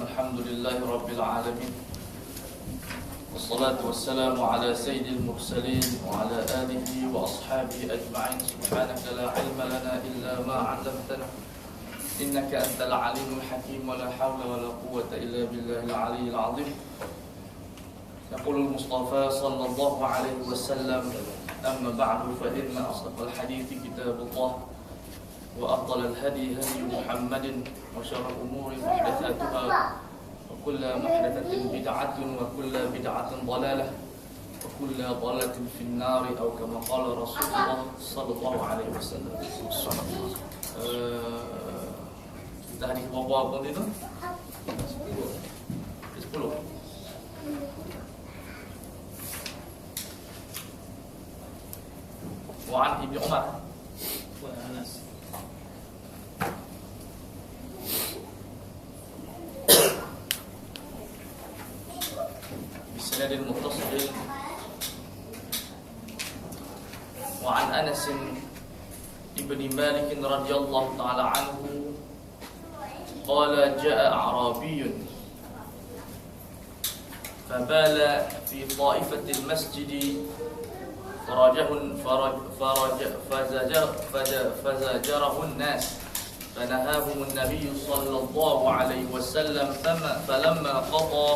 Alhamdulillahi Rabbil Alamin. Wassalatu wassalamu ala sayyidil mursalin wa ala alihi wa ashabihi ajma'in. Subhanaka la ilma lana illa ma 'allamtana innaka antal alimul hakim wa la hawla wa la quwwata illa billahil aliyyil 'azim. Yaqulul Mustafa sallallahu alaihi wasallam, amma ba'du fa inna asdaqal hadithi kitabullah وأفضل الهدي هدي محمد وشر الأمور محدثاتها وكل محدثة بدعة وكل بدعة ضلالة وكل ضلالة في النار أو كما قال رسول الله صلى الله عليه وسلم. Kita hari berapa pun itu? 10. وعن ابن عمر وأنس بسند متصل وعن أنس بن مالك رضي الله تعالى عنه قال جاء أعرابي فبال في طائفة المسجد فزجره الناس فنهاهم النبي صلى الله عليه وسلم فلما قضى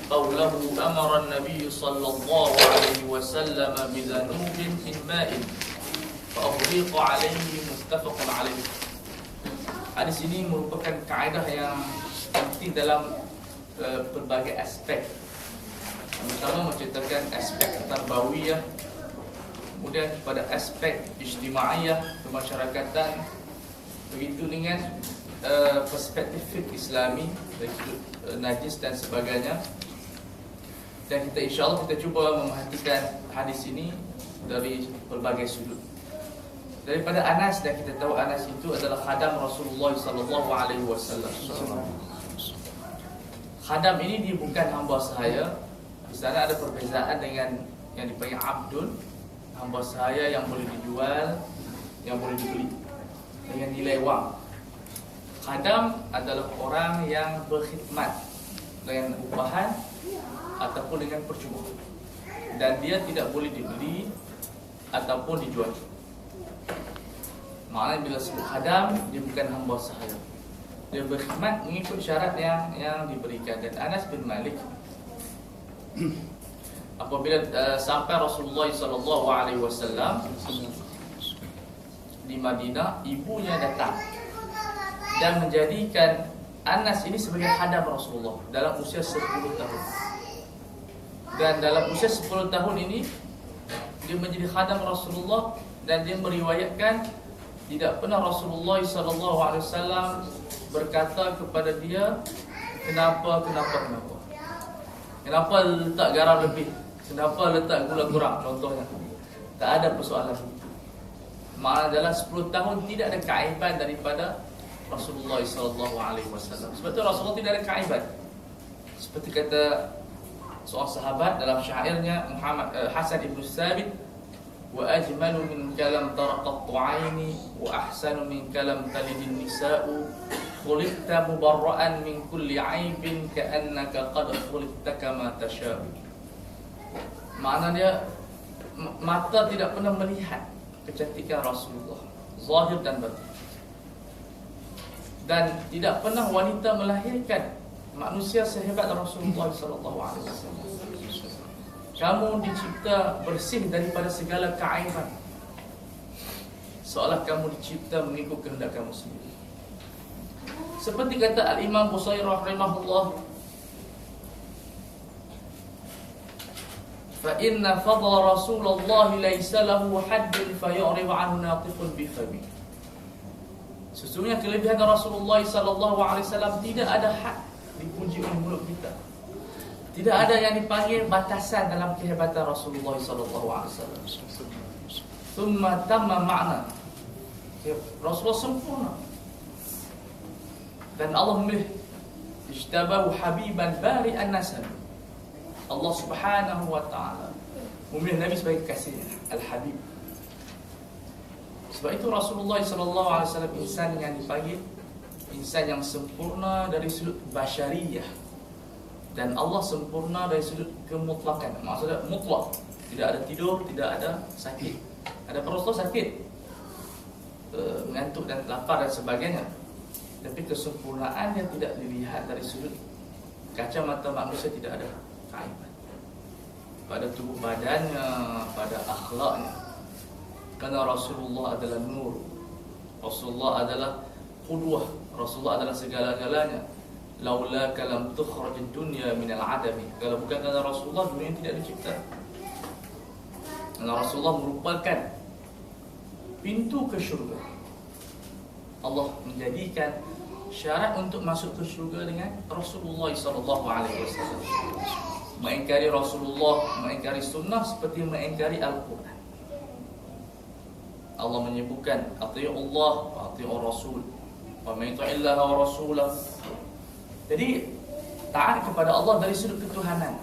قوله أمر النبي صلى الله عليه وسلم بذنوب من ماء فأغريق عليه متفق عليه. Hadis ini merupakan kaedah yang penting dalam berbagai aspek. Yang pertama menceritakan aspek tarbawiyah, kemudian pada aspek ijtimaiyah, kemasyarakatan, begitu dengan perspektif fiqh Islami, najis dan sebagainya. Dan kita insyaAllah kita cuba memerhatikan hadis ini dari berbagai sudut. Daripada Anas, dan kita tahu Anas itu adalah khadam Rasulullah SAW. Khadam ini dia bukan hamba sahaya. Di sana ada perbezaan dengan yang dipanggil abdun, hamba sahaya yang boleh dijual, yang boleh dibeli dengan nilai wang. Khadam adalah orang yang berkhidmat dengan upahan ataupun dengan percuma, dan dia tidak boleh dibeli ataupun dijual. Maknanya bila sebut khadam, dia bukan hamba sahaya, dia berkhidmat mengikut syarat yang diberikan. Dan Anas bin Malik apabila sampai Rasulullah SAW di Madinah, ibunya datang dan menjadikan Anas ini sebagai khadam Rasulullah dalam usia 10 tahun. Dan dalam usia 10 tahun ini dia menjadi khadam Rasulullah, dan dia meriwayatkan tidak pernah Rasulullah SAW berkata kepada dia, kenapa letak garam lebih, kenapa letak gula kurang, contohnya. Tak ada persoalan itu. Malah dalam 10 tahun tidak ada keaiban daripada Rasulullah SAW. Sebab itu Rasulullah tidak ada keaiban. Seperti kata seorang sahabat dalam syairnya, Hasan ibn Thabit, wa ajmalu min kalam taraqat aini wa ahsanu min kalam talidin nisa'u khuliqta mubarra'an min kulli aibin ka'annaka qad khuliqta kama tasha'u. Maknanya mata tidak pernah melihat kecantikan Rasulullah, zahir dan batin. Dan tidak pernah wanita melahirkan manusia sehebat Rasulullah SAW. Kamu dicipta bersih daripada segala keaiban, seolah kamu dicipta mengikut kehendak kamu sendiri. Seperti kata Al-Imam Busairah rahimahullah, fa inna fadla Rasulullah laysa lahu haddun fayu'rib anhu natiqun bifami. Sesungguhnya kelebihan Rasulullah SAW tidak ada had dipuji oleh mulut kita. Tidak ada yang dipanggil batasan dalam kehebatan Rasulullah SAW. Thumma tamma ma'na. Rasulullah sempurna. Dan Allah memilih ijtabahu habiban bari'an nasab. Allah Subhanahu wa ta'ala memilih Nabi sebagai kasihnya, Al-Habib. Sebab itu Rasulullah SAW insan yang dipanggil insan yang sempurna dari sudut basyariyah, dan Allah sempurna dari sudut kemutlakan. Maksudnya mutlak, tidak ada tidur, tidak ada sakit. Ada Rasulullah sakit, mengantuk dan lapar dan sebagainya, tapi kesempurnaan yang tidak dilihat dari sudut kacamata manusia, tidak ada kaitan pada tubuh badannya, pada akhlaknya. Karena Rasulullah adalah nur, Rasulullah adalah qudwah, Rasulullah adalah segala-galanya. Laula kalam tukhraj dunya minal adami. Kalau bukan karena Rasulullah, dunia tidak dicipta. Karena Rasulullah merupakan pintu ke syurga. Allah menjadikan syarat untuk masuk ke syurga dengan Rasulullah SAW. Mengingkari Rasulullah, mengingkari sunnah seperti mengingkari Al-Quran. Allah menyebutkan ati'u Allah wa ati'u Rasul wa man yuti'illaha wa rasulahu. Jadi taat kepada Allah dari sudut ketuhanan,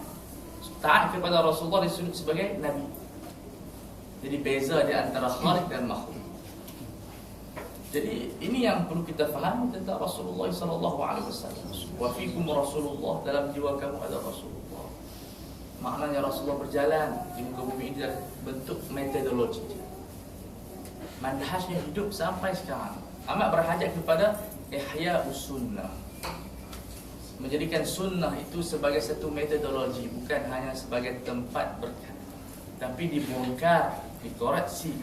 taat kepada Rasulullah dari sudut sebagai Nabi. Jadi beza di antara khaliq dan makhluk. Jadi ini yang perlu kita fahami tentang Rasulullah SAW. Wa fikum Rasulullah, dalam jiwa kamu ada Rasulullah. Maknanya Rasulullah berjalan di muka bumi ini dalam bentuk metodologi. Manhajnya hidup sampai sekarang. Amat berhajat kepada ihya sunnah. Menjadikan sunnah itu sebagai satu metodologi, bukan hanya sebagai tempat berkat, tapi dibongkar, dikoreksi.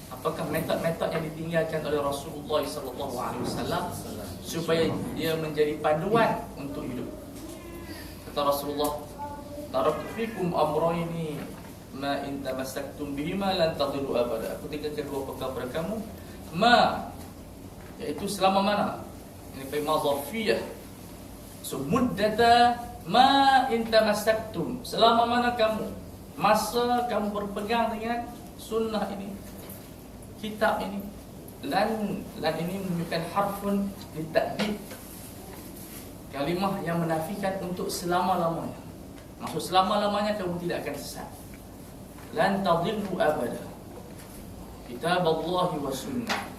Apakah metod-metod yang ditinggalkan oleh Rasulullah SAW supaya dia menjadi panduan untuk hidup. Kata Rasulullah, taraktu fikum amrayni ma in tamassaktum bihima lan tadillu abada. Aku tinggalkan dua perkara pada kamu, ma, iaitu selama mana? Ini tema zarfiyah. So muddata ma in tamassaktum, selama mana kamu, masa kamu berpegang dengan sunnah ini, kitab ini. Lan ini menunjukkan harfun litakdid, kalimah yang menafikan untuk selama-lamanya. Maksud selama-lamanya kamu tidak akan sesat. Lan tadillu abada, kitab Allah wa sunnah.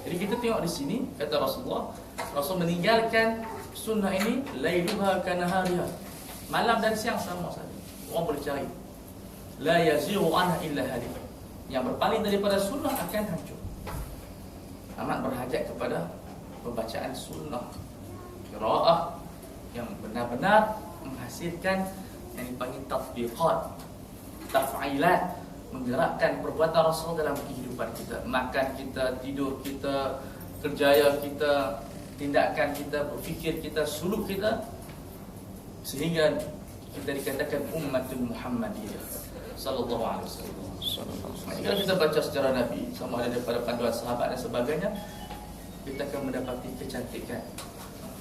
Jadi kita tengok di sini, kata Rasulullah, Rasul meninggalkan sunnah ini lailuha kanahariha, malam dan siang sama saja. Orang boleh cari. La yazighu anha illa halik. Yang berpaling daripada sunnah akan hancur. Amat berhajat kepada pembacaan sunnah, qiraah yang benar-benar menghasilkan yang dipanggil tatbiqat, taf'ilat, menggerakkan perbuatan Rasul dalam kehidupan kita. Makan kita, tidur kita, kerjaya kita, tindakan kita, berfikir kita, suluk kita, sehingga kita dikatakan ummatul Muhammadiyah sallallahu alaihi wasallam. Kalau kita baca sejarah Nabi, sama ada daripada panduan sahabat dan sebagainya, kita akan mendapati kecantikan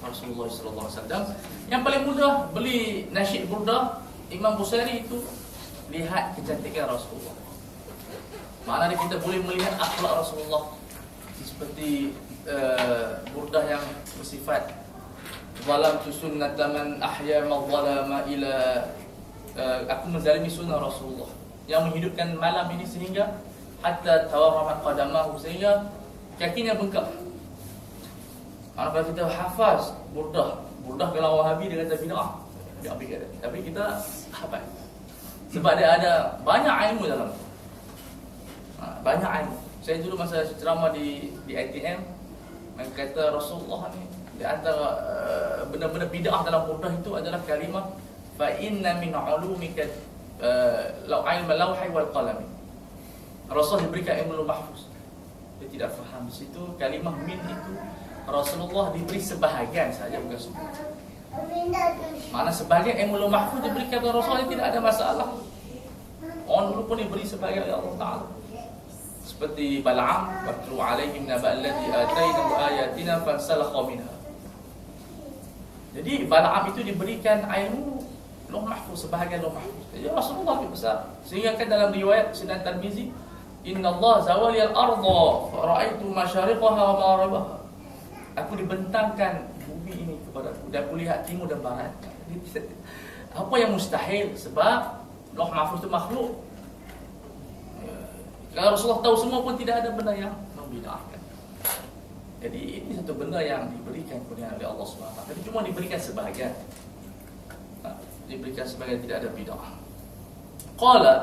Rasulullah sallallahu alaihi wasallam. Yang paling mudah beli nasyid burdah Imam Busairi itu lihat kecantikan Rasulullah. Maknanya kita boleh melihat akhlak Rasulullah, seperti burdah yang bersifat zalamtu sunnata man ahya ma zalama ila, aku menzalimi sunnah Rasulullah yang menghidupkan malam ini sehingga hatta tawarramat qadamahu, sehingga kakinya bengkak. Kalau kita hafaz burdah kalau Wahabi dia kata bid'ah, tapi kita hafaz sebab dia ada banyak ilmu dalam itu. Banyak ilmu. Saya dulu masa ceramah di ITM, mereka kata Rasulullah ni di antara benda-benda bid'ah dalam burdah itu adalah kalimah fa inna min ulumika law ilma lawhi wal qalam. Rasul diberikan ilmu mahfuz, dia tidak faham di situ kalimah min itu Rasulullah diberi sebahagian saja, bukan semua. Mana sebahagian ilmu mahfuz diberikan kepada Rasulullah, tidak ada masalah. Orang dulu pun diberi sebahagian oleh Allah Ta'ala. Seperti Bal'am, watlu alaihim naba alladhi atainahu ayatina fansalakha minha. Jadi Bal'am itu diberikan ilmu Lauh Mahfuz, sebahagian Lauh Mahfuz. Jadi Rasulullah lebih besar. Sehingga kan dalam riwayat Sunan Tirmizi, Inna Allah zawali al-ardha fara'aitu masyariqaha wa magharibaha. Aku dibentangkan bumi ini kepadaku dan aku lihat timur dan barat. Apa yang mustahil, sebab Lauh Mahfuz itu makhluk. Kalau Rasulullah tahu semua pun tidak ada benda yang membida'ahkan. Jadi ini satu benda yang diberikan kurniaan oleh Allah SWT. Tapi cuma diberikan sebahagian. Diberikan sebahagian, tidak ada bid'ah. Qala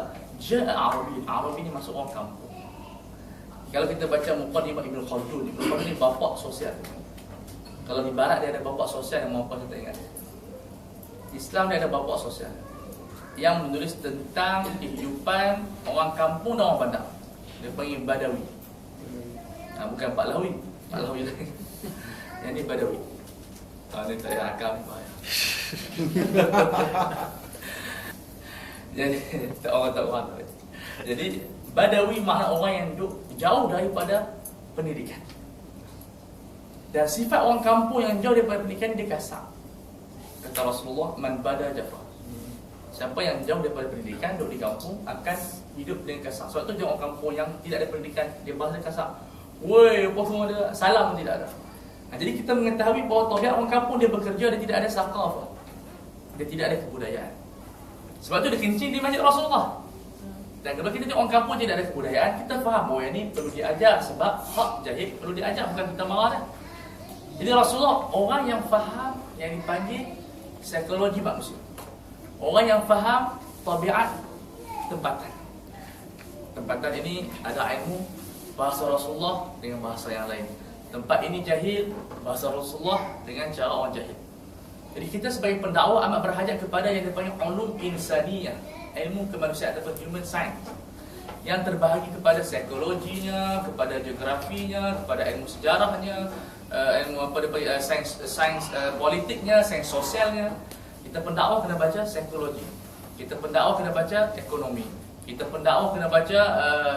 ja'a Arabi. Arabi ini masuk orang kampung. Kalau kita baca Muqaddimah Ibn Khaldun, Ibn Khaldun ini bapak sosial. Kalau di barat dia ada bapak sosial yang apa kita ingat. Islam dia ada bapak sosial yang menulis tentang kehidupan orang kampung dan orang bandar. Dia panggil Badawi. Bukan Pahlawi. Pahlawi lagi. Yang ni Badawi. Ni tak ada rakam. Jadi orang tak faham. Jadi Badawi makna orang yang duduk jauh daripada pendidikan. Dan sifat orang kampung yang jauh daripada pendidikan dia kasar. Kata Rasulullah, man bada jafa. Siapa yang jauh daripada pendidikan duduk di kampung akan hidup dengan kasar. Sebab tu dia orang kampung yang tidak ada pendidikan, dia bahasa kasar. Woi, apa semua dia, salam tidak ada. Jadi kita mengetahui bahawa tabiat orang kampung dia bekerja, dia tidak ada saqafah. Dia tidak ada kebudayaan. Sebab tu dia kencing di masjid Rasulullah. Dan kalau kita tengok orang kampung tidak ada kebudayaan, kita faham bahawa ini perlu diajar sebab hak jahil perlu diajar, bukan kita marah dah. Jadi Rasulullah orang yang faham yang dipanggil psikologi manusia. Orang yang faham tabiat tempatan. Tempatan ini ada ilmu bahasa Rasulullah dengan bahasa yang lain. Tempat ini jahil, bahasa Rasulullah dengan cara orang jahil. Jadi kita sebagai pendakwa amat berhajat kepada yang dipanggil ulum insaniyah, ilmu kemanusiaan ataupun human science, yang terbahagi kepada psikologinya, kepada geografinya, kepada ilmu sejarahnya, ilmu sains politiknya, sains sosialnya. Kita pendakwa kena baca psikologi, kita pendakwa kena baca ekonomi, kita pendakwa kena baca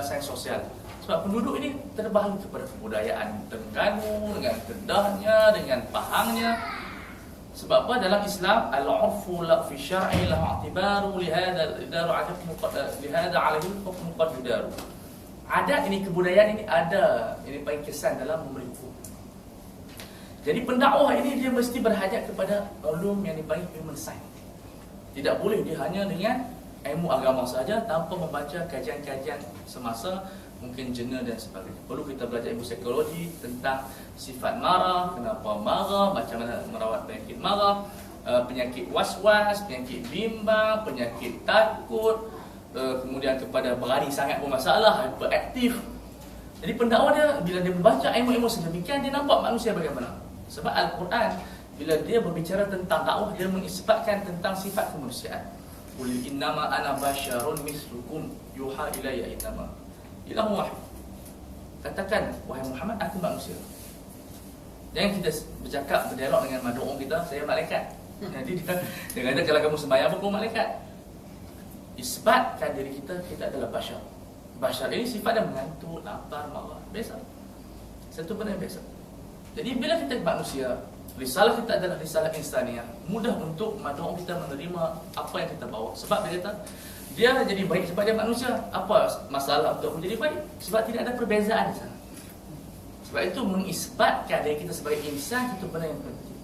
sains sosial. Sebab penduduk ini terbahagi kepada kebudayaan Terengganu, dengan Kedahnya, dengan Pahangnya. Sebab apa? Dalam Islam al-'urfu la fi syar'i lahu i'tibaru lihada idaru 'alaihi hukm qad yudaru. Adat ini, kebudayaan ini ada, ini paling kesan dalam memberi hukum. Jadi pendakwah ini dia mesti berhajat kepada ulum yang dipanggil human science. Tidak boleh dia hanya dengan ilmu agama saja tanpa membaca kajian-kajian semasa, mungkin jurnal dan sebagainya. Perlu kita belajar ilmu psikologi tentang sifat marah, kenapa marah, macam mana merawat penyakit marah, penyakit was-was, penyakit bimbang, penyakit takut, kemudian kepada berani sangat bermasalah, hyperaktif. Jadi pendakwa dia bila dia membaca ilmu-ilmu sedemikian, dia nampak manusia bagaimana. Sebab Al-Quran bila dia berbicara tentang dakwah, dia mengisbatkan tentang sifat kemanusiaan. Qul innama ana basyarun mislukum yuha ilayya innama ilahu wahid. Katakan, wahai Muhammad, aku manusia. Jangan kita bercakap, berdialog dengan mad'u kita, saya malaikat. Jadi dia kata kalau kamu sembahyang pun malaikat. Isbatkan diri kita, kita adalah basyar. Basyar ini sifatnya mengantuk, lapar, marah, biasa. Satu benda yang biasa. Jadi bila kita manusia, risalah kita adalah risalah insaniah, mudah untuk mad'u kita menerima apa yang kita bawa. Sebab dia kata dia jadi baik sebab dia manusia. Apa masalah untuk menjadi baik? Sebab tidak ada perbezaan di sana. Sebab itu mengisbatkan diri kita sebagai insan itu benda yang penting.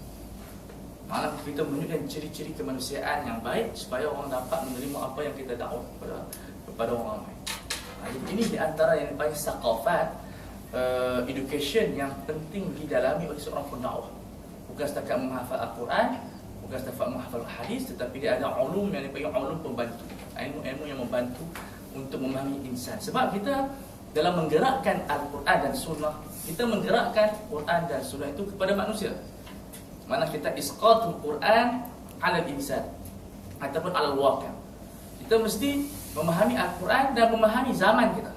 Malah kita menunjukkan ciri-ciri kemanusiaan yang baik supaya orang dapat menerima apa yang kita dakwah kepada orang lain. Ini di antara yang dipanggil saqafat, education yang penting didalami oleh seorang pendakwah. Bukan setakat menghafal Al-Quran, bukan setakat menghafal hadis, tetapi dia ada ulum yang dipanggil ulum pembantu, ilmu-ilmu yang membantu untuk memahami insan. Sebab kita dalam menggerakkan Al-Quran dan Sunnah, kita menggerakkan Quran dan Sunnah itu kepada manusia. Mana kita isqatul Quran ala insan ataupun ala waqi'. Kita mesti memahami Al-Quran dan memahami zaman kita.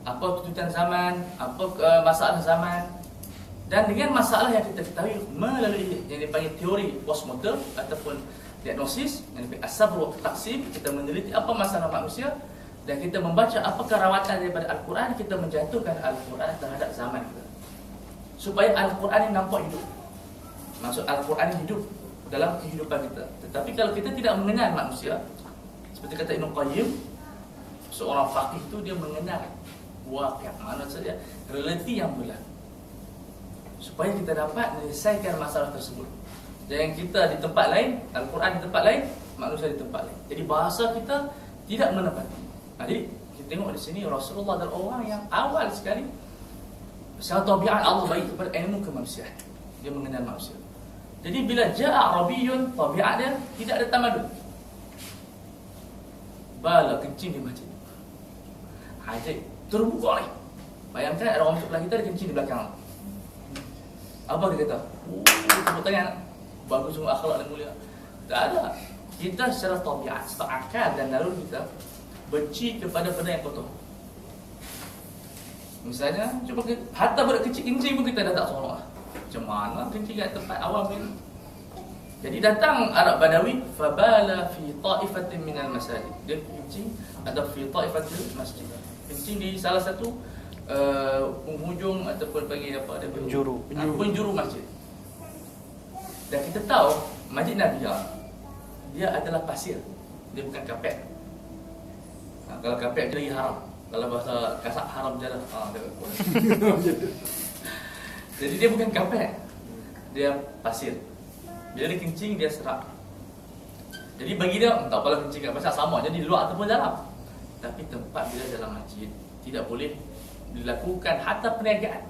Apa tuntutan zaman, apa masalah zaman. Dan dengan masalah yang kita ketahui melalui yang dipanggil teori postmortem ataupun diagnosis, yang dipanggil as-sabr wa taqsim, kita meneliti apa masalah manusia dan kita membaca apakah rawatan daripada Al-Quran, kita menjatuhkan Al-Quran terhadap zaman kita. Supaya Al-Quran ini nampak hidup. Maksud Al-Quran ini hidup dalam kehidupan kita. Tetapi kalau kita tidak mengenal manusia, seperti kata Ibn Qayyim, seorang faqih itu dia mengenal waqi', mana saja realiti yang berlaku, supaya kita dapat menyelesaikan masalah tersebut. Jangan kita di tempat lain, Al-Quran di tempat lain, manusia di tempat lain. Jadi bahasa kita tidak menepati. Jadi kita tengok di sini Rasulullah adalah orang yang awal sekali Secara tabiat Allah bagi kepada ilmu kemanusiaan. Dia mengenal manusia. Jadi bila ja'a Arabiyun, tabiat dia tidak ada tamadun. Bala kencing di masjid. Hajat terbuka ni. Bayangkan ada orang masuk belakang kita, ada kencing di belakang. Apa dia kata? Tepuk tangan. Bagus semua akhlak dan mulia. Tak ada. Kita secara tabiat, secara akal dan naluri kita benci kepada benda yang kotor. Misalnya, cuba hatta budak kecil kencing pun kita dah tak seronok. Macam mana kencing kat tempat awam ni? Jadi datang Arab Badawi, fabala fi ta'ifatin minal masajid. Dia kencing ada fi ta'ifatil masjid. Kencing di salah satu penghujung ataupun panggil apa dia, penjuru masjid. Dan kita tahu Masjid Nabi dia adalah pasir. Dia bukan kapet. Kalau kapet dia lagi haram. Kalau bahasa kasar haram je lah. Jadi dia bukan kapet. Dia pasir. Bila dia kencing dia serak. Jadi bagi dia tak apalah kencing kat pasar sama jadi di luar ataupun dalam. Tapi tempat bila dalam masjid tidak boleh dilakukan hatta perniagaan.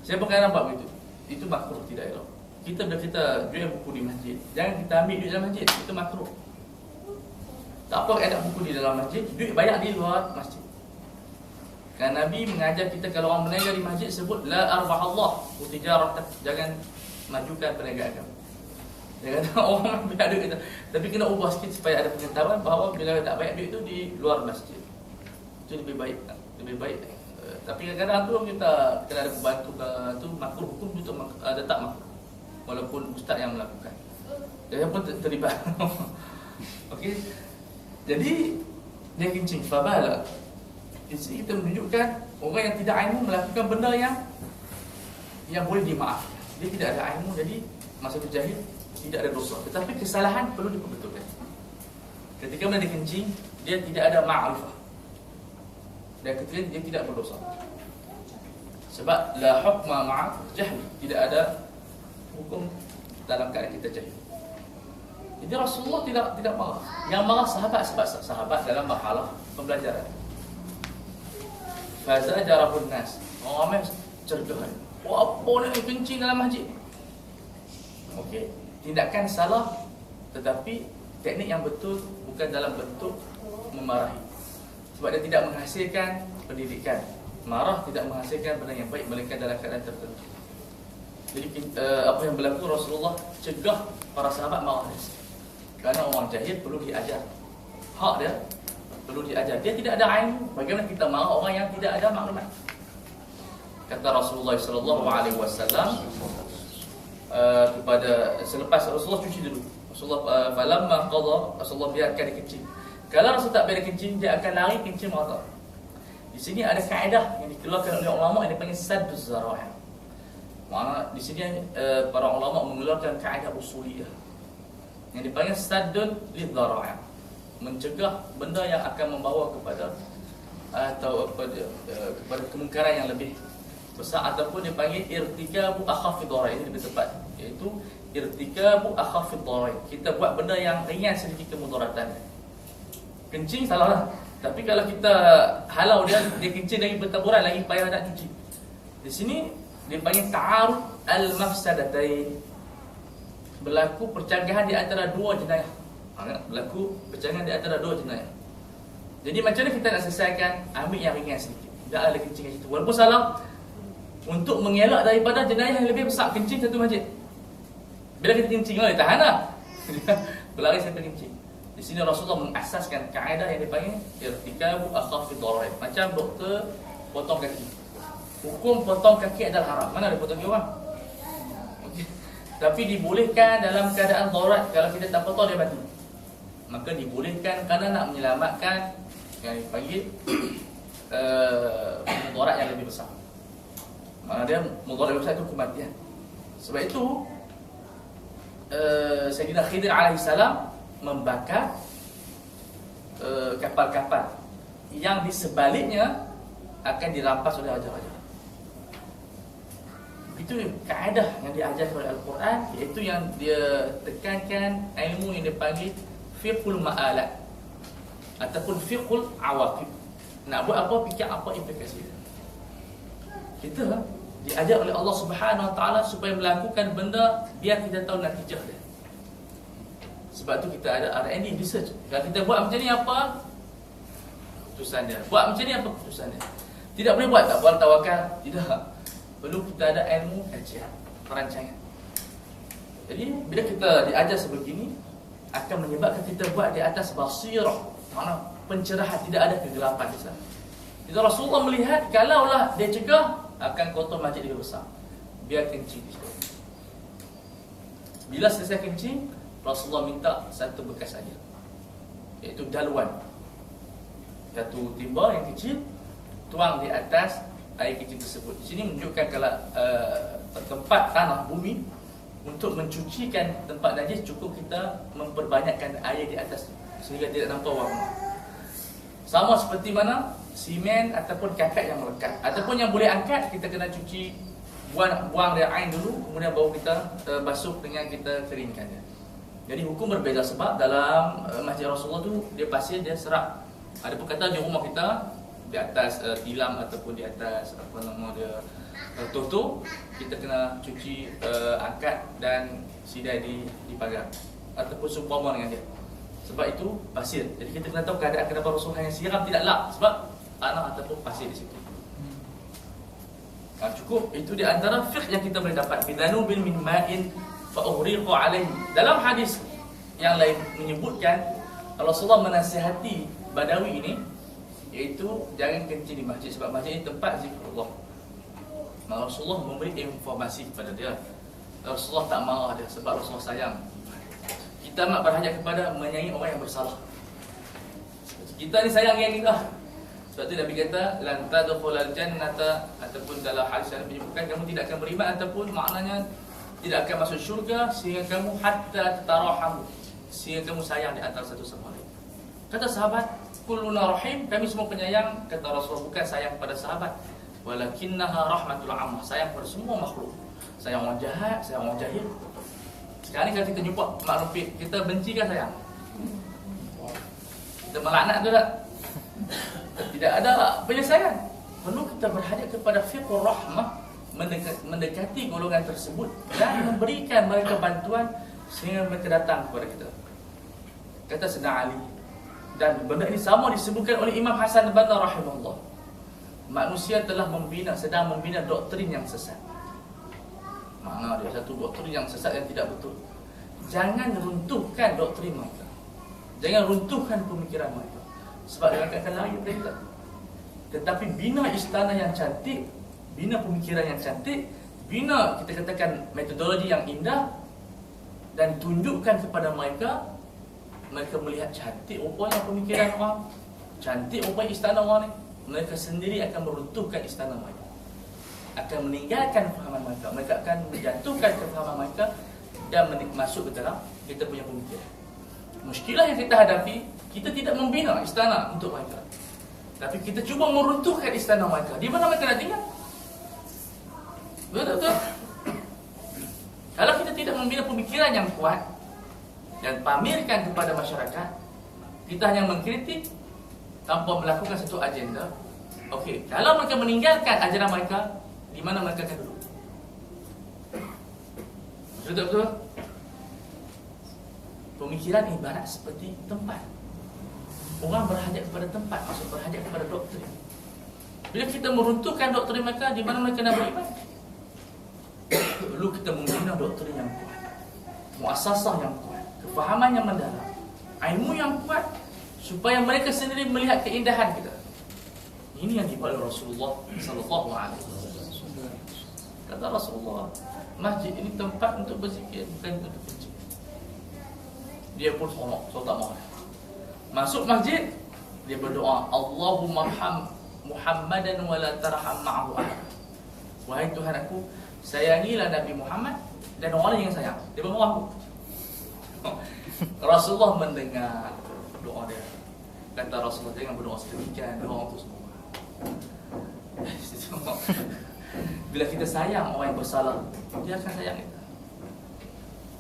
Siapa kan nampak begitu? Itu makruh, tidak elok. Kita bila kita jual buku di masjid, jangan kita ambil duit dalam masjid, itu makruh. Tak apa ada buku di dalam masjid, duit bayar di luar masjid. Kan Nabi mengajar kita kalau orang berniaga di masjid sebut la arbahallah utijarah, jangan majukan perniagaan kamu. Dia kata orang ambil duit kita, tapi kena ubah sikit supaya ada pengetahuan bahawa bila tak bayar duit itu di luar masjid. Itu lebih baik, lebih baik. Tapi kadang-kadang tu kita kena ada pembantu tu makruh, hukum itu tetap makruh. Walaupun ustaz yang melakukan. Dia pun terlibat. Okey. Jadi dia kencing fabala. Di sini kita menunjukkan orang yang tidak ilmu melakukan benda yang boleh dimaafkan. Dia tidak ada ilmu, jadi masa itu jahil tidak ada dosa. Tetapi kesalahan perlu diperbetulkan. Ketika dia kencing, dia tidak ada ma'rifah. Dan ketika dia tidak berdosa. Sebab la hukma ma'a jahil, tidak ada hukum dalam keadaan kita jahil. Jadi Rasulullah tidak marah. Yang marah sahabat, sebab sahabat dalam marhalah pembelajaran. Fazajarahun nas. Orang ramai cergahan. Apa ni kencing dalam masjid? Okey, tindakan salah, tetapi teknik yang betul bukan dalam bentuk memarahi. Sebab dia tidak menghasilkan pendidikan. Marah tidak menghasilkan benda yang baik, melainkan dalam keadaan tertentu. Jadi apa yang berlaku, Rasulullah cegah para sahabat marah dia. Kerana orang jahil perlu diajar. Hak dia perlu diajar. Dia tidak ada ilmu. Bagaimana kita marah orang yang tidak ada maklumat? Kata Rasulullah SAW kepada selepas Rasulullah cuci dulu. Rasulullah falamma qada, Rasulullah biarkan dia kencing. Kalau Rasul tak biar dia kencing, dia akan lari kencing merata. Di sini ada kaedah yang dikeluarkan oleh ulama yang dipanggil sadduz zara'i'. Maksudnya di sini para ulama mengeluarkan kaedah usuliyah yang dipanggil saddun lidzara'i', mencegah benda yang akan membawa kepada atau kepada kemungkaran yang lebih besar, ataupun dipanggil irtikabu akhafid dhara'i, ini lebih tepat, iaitu irtikabu akhafid dhara'i. Kita buat benda yang ringan sedikit kemudaratan. Kencing salahlah, tapi kalau kita halau dia kencing dari bertaburan lagi payah nak cuci. Di sini dipanggil ta'arud al-mafsadatain. Berlaku percanggahan di antara dua jenayah. Berlaku percanggahan di antara dua jenayah. Jadi macam mana kita nak selesaikan? Ambil yang ringan sedikit. Tak ada kencing kat situ. Walaupun salah, untuk mengelak daripada jenayah yang lebih besar, kencing satu masjid. Bila kita kencing, dia tahan lah. Berlari sampai kencing. Di sini Rasulullah mengasaskan kaedah yang dipanggil irtikabu akhafid dhara'i. Macam doktor potong kaki. Hukum potong kaki adalah haram. Mana ada potong kaki orang? Okay. Tapi dibolehkan dalam keadaan darurat. Kalau kita tak potong dia mati. Maka dibolehkan kerana nak menyelamatkan yang dipanggil mudarat yang lebih besar. Mana dia mudarat yang besar itu kematian. Sebab itu Sayyidina Khidir alaihissalam membakar kapal-kapal yang di sebaliknya akan dirampas oleh raja-raja. Itu kaedah yang diajarkan oleh Al-Quran, iaitu yang dia tekankan ilmu yang dipanggil fiqhul ma'alat ataupun fiqhul awaqib. Nak buat apa, fikir apa implikasi dia. Kita diajak oleh Allah Subhanahu Wa Taala supaya melakukan benda biar kita tahu natijah dia. Sebab tu kita ada R&D, research. Kalau kita buat macam ni apa keputusan dia, buat macam ni apa keputusan dia. Tidak boleh buat tak buat tawakal, tidak. Perlu kita ada ilmu kajian, perancangan. Jadi bila kita diajar sebegini akan menyebabkan kita buat di atas basirah, mana pencerahan, tidak ada kegelapan di sana. Jadi Rasulullah melihat kalaulah dia cegah akan kotor masjid lebih besar. Biar kencing di situ. Bila selesai kencing, Rasulullah minta satu bekas saja, iaitu daluan. Satu timba yang kecil, tuang di atas air kecil tersebut. Di sini menunjukkan kalau tempat tanah bumi untuk mencucikan tempat najis cukup kita memperbanyakkan air di atas sehingga tidak nampak warna. Sama seperti mana simen ataupun kakak yang melekat ataupun yang boleh angkat, kita kena cuci, buang dia air dulu, kemudian baru kita basuh dengan kita keringkan dia. Jadi hukum berbeza sebab dalam masjid Rasulullah tu dia pasir, dia serak. Ada pun kata di rumah kita di atas tilam ataupun di atas apa nama dia toto, kita kena cuci, angkat dan sidai di pagar ataupun seumpama dengan dia. Sebab itu pasir. Jadi kita kena tahu keadaan kenapa Rasulullah yang siram tidaklah sebab tanah ataupun pasir di situ. Cukup itu di antara fiqh yang kita boleh dapat. Bidanubin min ma'in fa uhriqu alaihi. Dalam hadis yang lain menyebutkan Rasulullah menasihati Badawi ini, iaitu jangan kencing di masjid sebab masjid ini tempat zikrullah. Rasulullah memberi informasi kepada dia. Rasulullah tak marah dia sebab Rasulullah sayang. Kita amat berhajat kepada menyayangi orang yang bersalah. Kita ni sayang yang inilah. Sebab tu Nabi kata lan tadkhulul jannata, ataupun dalam hadis yang menyebutkan kamu tidak akan beriman ataupun maknanya tidak akan masuk syurga sehingga kamu hatta tatarahamu, sehingga kamu sayang di antara satu sama lain. Kata sahabat, kulluna rahim, kami semua penyayang. Kata Rasulullah, bukan sayang pada sahabat, walakinnaha rahmatul ammah, sayang pada semua makhluk. Sayang orang jahat, sayang orang jahil. Sekarang ni kalau kita jumpa makhluk kita benci kan sayang? Kita melaknat tu tak? Tidak ada penyelesaian. Perlu kita berhajat kepada fiqhur rahmah, mendekati golongan tersebut dan memberikan mereka bantuan sehingga mereka datang kepada kita. Kata Sayyidina Ali, dan benda ini sama disebutkan oleh Imam Hasan al-Banna rahimahullah. Manusia telah sedang membina doktrin yang sesat. Mana dia satu doktrin yang sesat yang tidak betul. Jangan runtuhkan doktrin mereka. Jangan runtuhkan pemikiran mereka. Sebab mereka akan lari dari kita. Tetapi bina istana yang cantik, bina pemikiran yang cantik, bina kita katakan metodologi yang indah, dan tunjukkan kepada mereka, mereka melihat cantik rupanya pemikiran orang, cantik rupanya istana orang ni. Mereka sendiri akan meruntuhkan istana mereka, akan meninggalkan fahaman mereka. Mereka akan menjatuhkan kefahaman mereka dan masuk ke dalam kita punya pemikiran. Muskilah yang kita hadapi, kita tidak membina istana untuk mereka, tapi kita cuba meruntuhkan istana mereka. Di mana mereka nak tinggal? Betul-betul. Kalau kita tidak membina pemikiran yang kuat dan pamerkan kepada masyarakat, kita hanya mengkritik tanpa melakukan satu agenda. Okey, kalau mereka meninggalkan ajaran mereka, di mana mereka akan duduk? Betul-betul. Pemikiran ibarat seperti tempat. Orang berhajat kepada tempat, maksud berhajat kepada doktrin. Bila kita meruntuhkan doktrin mereka, di mana mereka nak beriman? Perlu kita membina doktrin yang kuat, muasasah yang kuat, kefahaman yang mendalam, ilmu yang kuat, supaya mereka sendiri melihat keindahan kita. Ini yang dibuat oleh Rasulullah sallallahu alaihi wasallam. Kata Rasulullah, masjid ini tempat untuk berzikir, bukan untuk kencing. Dia pun solat tak mahu. Masuk masjid, dia berdoa, Allahumma Muhammadan wa la tarham ma'ahu ahad. Wahai Tuhan aku, sayangilah Nabi Muhammad dan orang yang sayang. Dia berdoa aku. Rasulullah mendengar doa dia. Kata Rasulullah, jangan berdoa sedemikian, doa untuk semua. Bila kita sayang orang yang bersalah, dia akan sayang kita.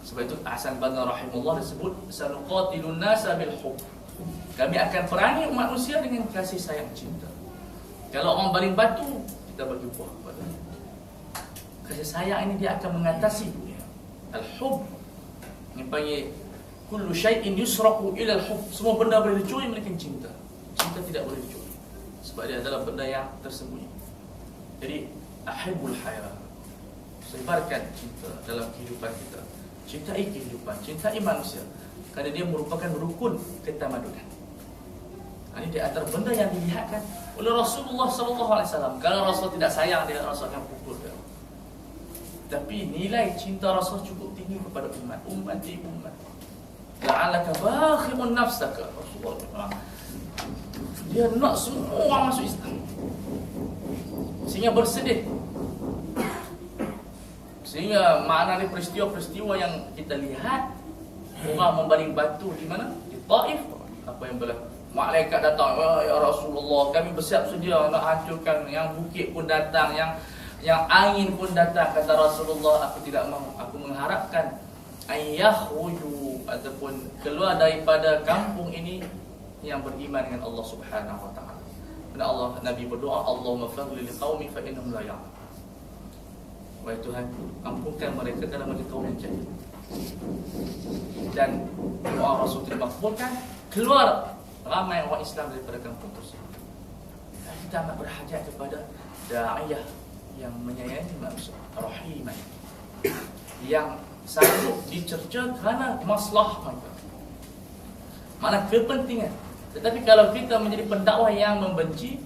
Sebab itu Hasan Banna rahimahullah disebut sanuqatilun nasa bil hubb. Kami akan perangi manusia dengan kasih sayang cinta. Kalau orang baling batu, kita bagi buah kepada dia. Kasih sayang ini dia akan mengatasi al-hub. Ini panggil kullu syai'in yusraqu ila al-hub. Semua benda boleh dicuri melainkan cinta. Cinta tidak boleh dicuri. Sebab dia adalah benda yang tersembunyi. Jadi ahibbul hayat. Sebarkan cinta dalam kehidupan kita. Cintai kehidupan, cintai manusia. Kerana dia merupakan rukun ketamadunan. Ini di antara benda yang dilihatkan oleh Rasulullah SAW. Kalau Rasul tidak sayang dia, Rasul akan pukul dia. Tapi nilai cinta Rasul cukup tinggi kepada umat. Ummati ummat. La'alaka bakhimun nafsaka. Rasulullah dia nak semua orang masuk Islam, sehingga bersedih. Sehingga makna dari peristiwa-peristiwa yang kita lihat, orang membaling batu di mana? Di Taif. Apa yang berlaku? Malaikat datang, ya Rasulullah, kami bersiap sedia nak hancurkan. Yang bukit pun datang, yang angin pun datang. Kata Rasulullah, aku tidak mahu. Aku mengharapkan ayyahuju, ataupun keluar daripada kampung ini yang beriman dengan Allah Subhanahu wa taala. Dan Allah, Nabi berdoa, Allahumma faghfir li qaumi fa innahum la ya'lamun. Wahai Tuhan, ampunkan mereka dalam mereka kaum yang jahil. Dan doa Rasul tidak makbulkan, keluar ramai orang Islam daripada kampung tersebut. Dan kita amat berhajat kepada da'iyah yang menyayangi manusia, rahiman, yang sanggup dicerca kerana masalah mereka, mana kepentingan. Tetapi kalau kita menjadi pendakwah yang membenci,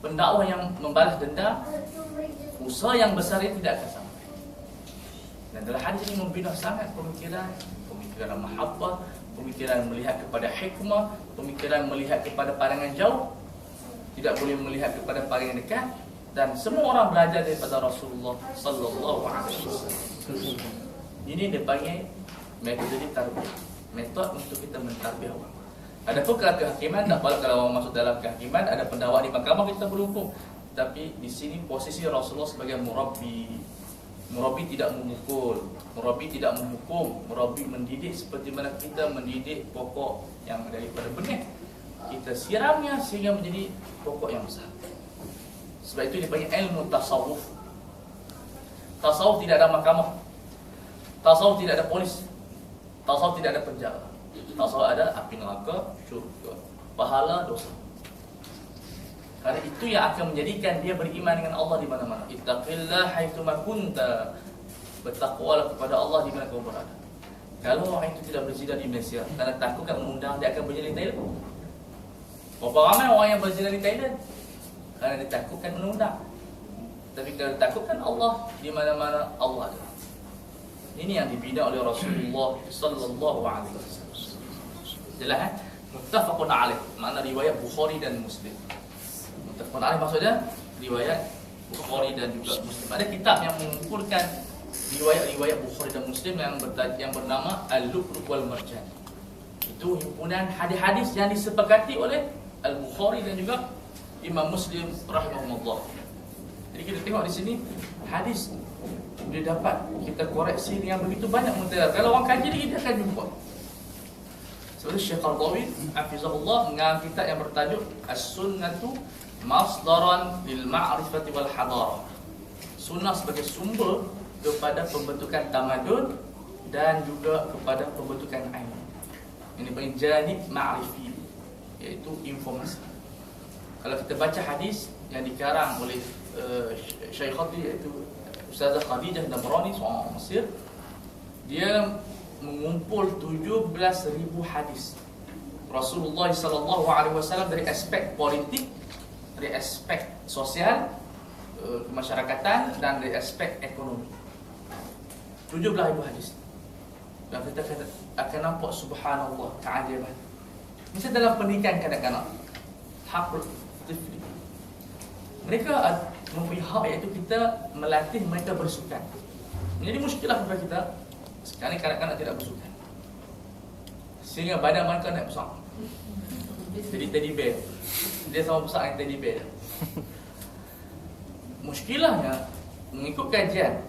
pendakwah yang membalas dendam, usaha yang besar itu tidak akan sampai. Dan dalam hadis ini membina sangat pemikiran mahabbah, pemikiran melihat kepada hikmah, pemikiran melihat kepada pandangan jauh, tidak boleh melihat kepada pandangan dekat. Dan semua orang belajar daripada Rasulullah sallallahu alaihi wasallam. Ini dipanggil metode tarbiyah, metode untuk kita mentarbiyah orang. Adapun kehakiman, tak apalah kalau orang masuk dalam kehakiman, ada pendakwa di mahkamah kita berhukum. Tapi di sini posisi Rasulullah sebagai murabbi. Murabbi tidak memukul, murabbi tidak menghukum, murabbi mendidik seperti mana kita mendidik pokok yang daripada benih. Kita siramnya sehingga menjadi pokok yang besar. Sebab itu dipanggil ilmu tasawuf. Tasawuf tidak ada mahkamah. Tasawuf tidak ada polis. Tasawuf tidak ada penjara. Tasawuf ada api neraka, syurga, pahala, dosa. Karena itu yang akan menjadikan dia beriman dengan Allah di mana-mana. Ittaqillah haitsu ma kunta. Bertakwalah kepada Allah di mana kau berada. Kalau orang itu tidak berzina di Malaysia kerana takutkan undang, dia akan berzina di Thailand. Berapa ramai orang yang berzina di Thailand kerana dia takutkan undang. Tapi kalau takutkan Allah, di mana-mana Allah ada. Ini yang dibina oleh Rasulullah sallallahu alaihi wasallam. Jelas muttafaqun alaih, makna riwayat Bukhari dan Muslim. Muttafaqun alaih maksudnya riwayat Bukhari dan juga Muslim. Ada kitab yang mengumpulkan riwayat-riwayat Bukhari dan Muslim yang bernama Al-Lu'lu' wal Marjan. Itu himpunan hadis-hadis yang disepakati oleh Al-Bukhari dan juga Imam Muslim rahimahumullah. Jadi kita tengok di sini hadis dia dapat kita koreksi dengan begitu banyak mutiara. Kalau orang kaji lagi dia akan jumpa. Seperti Syekh Qardawi hafizahullah mengarang kitab yang bertajuk As-Sunnatu Masdaran lil Ma'rifati wal Hadarah. Sunnah sebagai sumber kepada pembentukan tamadun dan juga kepada pembentukan ilmu. Ini panggil janib ma'rifi, iaitu informasi. Kalau kita baca hadis yang dikarang oleh Syaikhati, iaitu Ustazah Khadijah Damrani, seorang Mesir, dia mengumpul 17,000 hadis Rasulullah SAW dari aspek politik, dari aspek sosial, kemasyarakatan, dan dari aspek ekonomi. 17,000 hadis. Dan kita akan nampak subhanallah keajaiban. Misalnya dalam pendidikan kanak-kanak, hakul tifli, mereka mempunyai hak, iaitu kita melatih mereka bersukan. Menjadi muskilah kepada kita sekarang kanak-kanak tidak bersukan, sehingga badan mereka naik besar. Jadi teddy bear, dia sama besar dengan teddy bear. Muskilahnya, mengikut kajian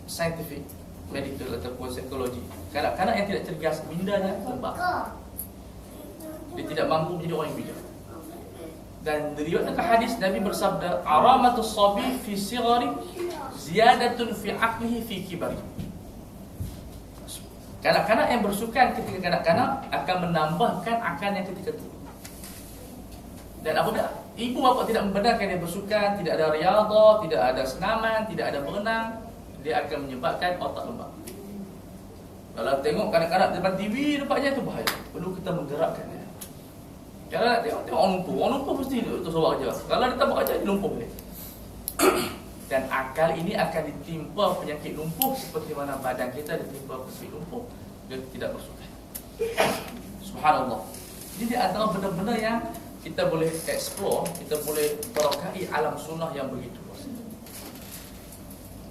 saintifik, medical ataupun psikologi, kanak-kanak yang tidak cergas, mindanya lembab. Dia tidak mampu menjadi orang yang bijak. Dan diriwayatkan hadis Nabi bersabda, "Aramatus sabi fi sighari ziyadatun fi aqlihi fi kibari." Kanak-kanak yang bersukan ketika kanak-kanak akan menambahkan akalnya ketika tua. Dan apabila ibu bapa tidak membenarkan dia bersukan, tidak ada riyadhah, tidak ada senaman, tidak ada berenang, dia akan menyebabkan otak lemah. Kalau tengok kanak-kanak depan TV, nampaknya itu bahaya. Perlu kita menggerakkan dia. Kalau nak tengok orang lumpur mesti terus awak kerja. Kalau dia tak buat kerja, dia lumpur boleh. Dan akal ini akan ditimpa penyakit lumpuh seperti mana badan kita ditimpa penyakit lumpuh dia tidak bersukan. Subhanallah. Jadi antara benda-benda yang kita boleh explore, kita boleh berakahi alam sunnah yang begitu.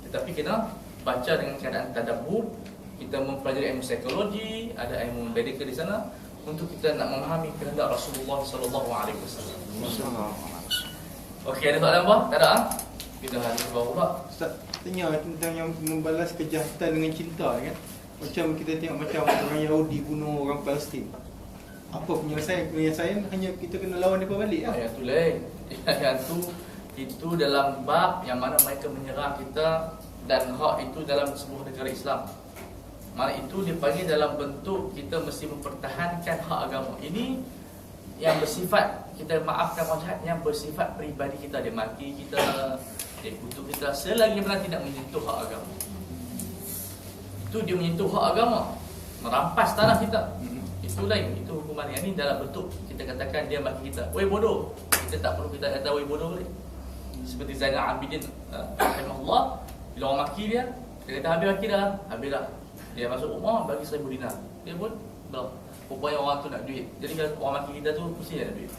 Tetapi kita baca dengan keadaan tadabbur, kita mempelajari ilmu psikologi, ada ilmu medical di sana untuk kita nak memahami kehendak Rasulullah sallallahu alaihi wasallam. Okey, ada soalan apa? Tak ada? Kita harus bawa pula. Ustaz, tanya tentang yang membalas kejahatan dengan cinta kan. Macam kita tengok macam orang Yahudi bunuh orang Palestin. Apa penyelesaian hanya kita kena lawan mereka balik lah. Yang tu lain. Yang tu itu dalam bab yang mana mereka menyerang kita dan hak itu dalam sebuah negara Islam. Mana itu dipanggil dalam bentuk kita mesti mempertahankan hak agama. Ini yang bersifat, kita maafkan orang jahat, yang bersifat peribadi kita. Dia maki kita, dia kutuk kita, selagi mana tidak menyentuh hak agama. Itu dia menyentuh hak agama, merampas tanah kita. Itu lain, itu hukuman. Yang ini dalam bentuk kita katakan dia maki kita, "Wei bodoh." Kita tak perlu kita kata "wei bodoh" boleh. Seperti Zainal Abidin rahimahullah, bila orang maki dia, dia kata habis maki dah, habis dah. Dia masuk rumah bagi 1000 dinar. Dia pun belum. Rupanya orang tu nak duit. Jadi kalau orang maki kita tu mesti dia nak duit.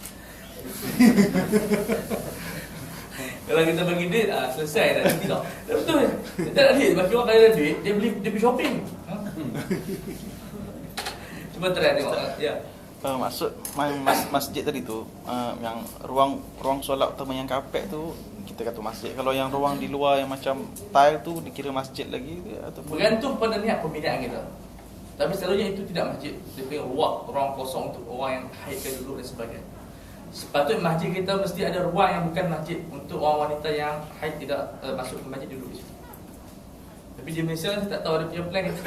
Kalau kita bagi duit, selesai dah. Tidak. Betul. Dia tak nak duit. Bagi orang kalau ada duit, dia pergi shopping. Cuba try tengok. Ya. Maksud masjid tadi tu, yang ruang solat utama yang kapek tu kita kata masjid. Kalau yang ruang di luar yang macam tile tu dikira masjid lagi ataupun bergantung pada niat pembinaan kita. Tapi selalunya itu tidak masjid. Dia punya ruang kosong untuk orang yang haidkan duduk dan sebagainya. Sepatutnya masjid kita mesti ada ruang yang bukan masjid untuk orang wanita yang haid tidak masuk ke masjid duduk di situ. Tapi di Malaysia saya tak tahu ada punya plan itu.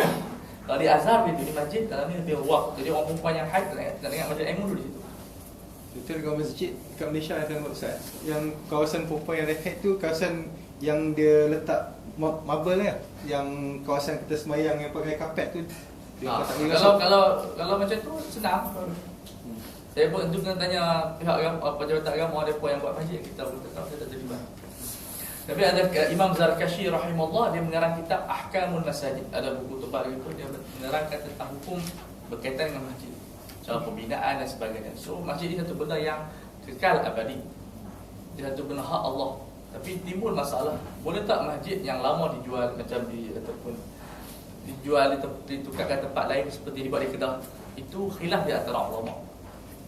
Kalau di Azhar dia di masjid, dalam ni lebih ruang. Jadi orang perempuan yang haid tak ingat masjid ilmu duduk di situ. Betul, kalau masjid kat Malaysia ada tengok Ustaz. Yang kawasan perempuan yang haid tu kawasan yang dia letak marble kan. Yang kawasan kita semayang yang pakai kapet tu. Kalau macam tu senang. Saya pun tentu kena tanya pihak pejabat agama ada apa yang buat masjid, kita pun tak tahu, saya tak terlibat. Tapi ada Imam Zarkashi rahimahullah, dia mengarang kitab Ahkamul Masajid. Ada buku tebal itu, dia menerangkan tentang hukum berkaitan dengan masjid, cara pembinaan dan sebagainya. So masjid ini satu benda yang kekal abadi. Dia satu benda hak Allah. Tapi timbul masalah, boleh tak masjid yang lama dijual macam ataupun dijual ditukarkan tempat lain seperti dibuat di Kedah? Itu khilaf di antara ulama.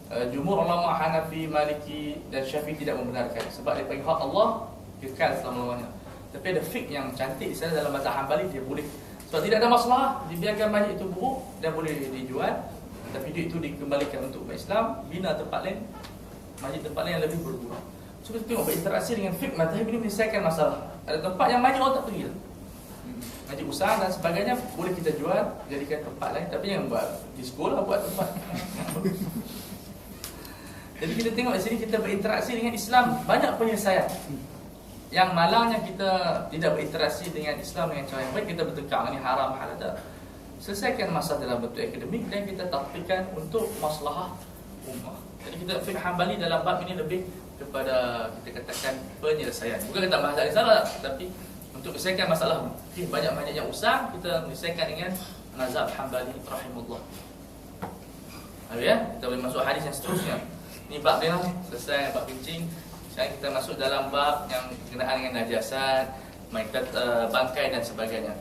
Jumhur ulama Hanafi, Maliki dan Syafi'i tidak membenarkan sebab dia panggil hak Allah kekal selama-lamanya. Tapi ada fiqh yang cantik di sana dalam mazhab Hanbali, dia boleh. Sebab tidak ada masalah, dibiarkan masjid itu buruk dan boleh dijual, tapi duit itu dikembalikan untuk umat Islam, bina tempat lain, masjid tempat lain yang lebih berguna. So kita tengok berinteraksi dengan fiqh mazhab ini menyelesaikan masalah. Ada tempat yang masjid orang tak pergi lah, masjid usaha dan sebagainya, boleh kita jual, jadikan tempat lain. Tapi yang buat di sekolah, buat tempat. Jadi kita tengok di sini kita berinteraksi dengan Islam, banyak penyelesaian. Yang malangnya kita tidak berinteraksi dengan Islam dengan cara yang baik, kita bertengkar, ini haram, halal. Tak. Selesaikan masalah dalam bentuk akademik dan kita tatbikan untuk maslahah ummah. Jadi kita fiqh Hanbali dalam bab ini lebih kepada kita katakan penyelesaian. Bukan kita bahas dari salah, tapi untuk menyelesaikan masalah banyak yang usang, kita menyelesaikan dengan mazhab Hanbali rahimahullah. Ya, kita boleh masuk hadis yang seterusnya. Ini bab dia selesai, bab kencing. Sekarang kita masuk dalam bab yang berkenaan dengan najasat, mayat, bangkai dan sebagainya.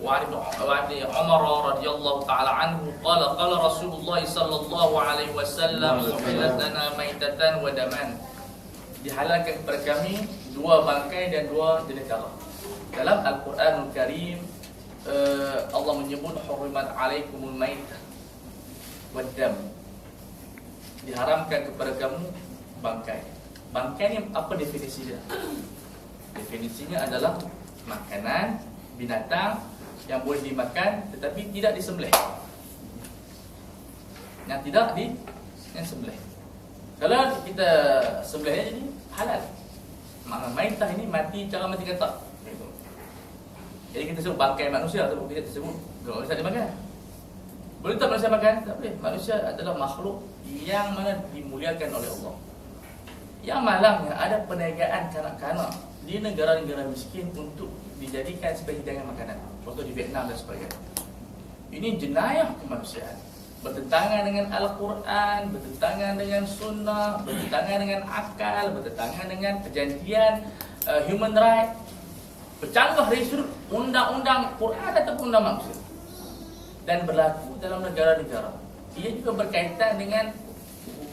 Wa Umar radhiyallahu taala anhu qala Rasulullah sallallahu alaihi wasallam uhilat lana maitatan wa daman. Dihalalkan kepada kami dua bangkai dan dua jenis darah. Dalam Al-Quranul Karim Allah menyebut hurrimat alaikumul maitah wad dam. Diharamkan kepada kamu bangkai. Bangkai ni apa definisi dia? Definisinya adalah makanan binatang yang boleh dimakan tetapi tidak disembelih. Yang tidak disembelih. Kalau kita sembelihnya jadi halal. Makna maitah ini mati cara mati kata. Jadi kita sebut bangkai manusia tu, kita sebut kalau manusia dimakan. Boleh tak manusia makan? Tak boleh. Manusia adalah makhluk yang mana dimuliakan oleh Allah. Yang malangnya ada perniagaan kanak-kanak di negara-negara miskin untuk dijadikan sebagai hidangan makanan. Contoh di Vietnam dan sebagainya. Ini jenayah kemanusiaan. Bertentangan dengan Al-Quran, bertentangan dengan sunnah, bertentangan dengan akal, bertentangan dengan perjanjian human right, bercanggah dari sudut undang-undang Quran ataupun undang manusia, dan berlaku dalam negara-negara. Ia juga berkaitan dengan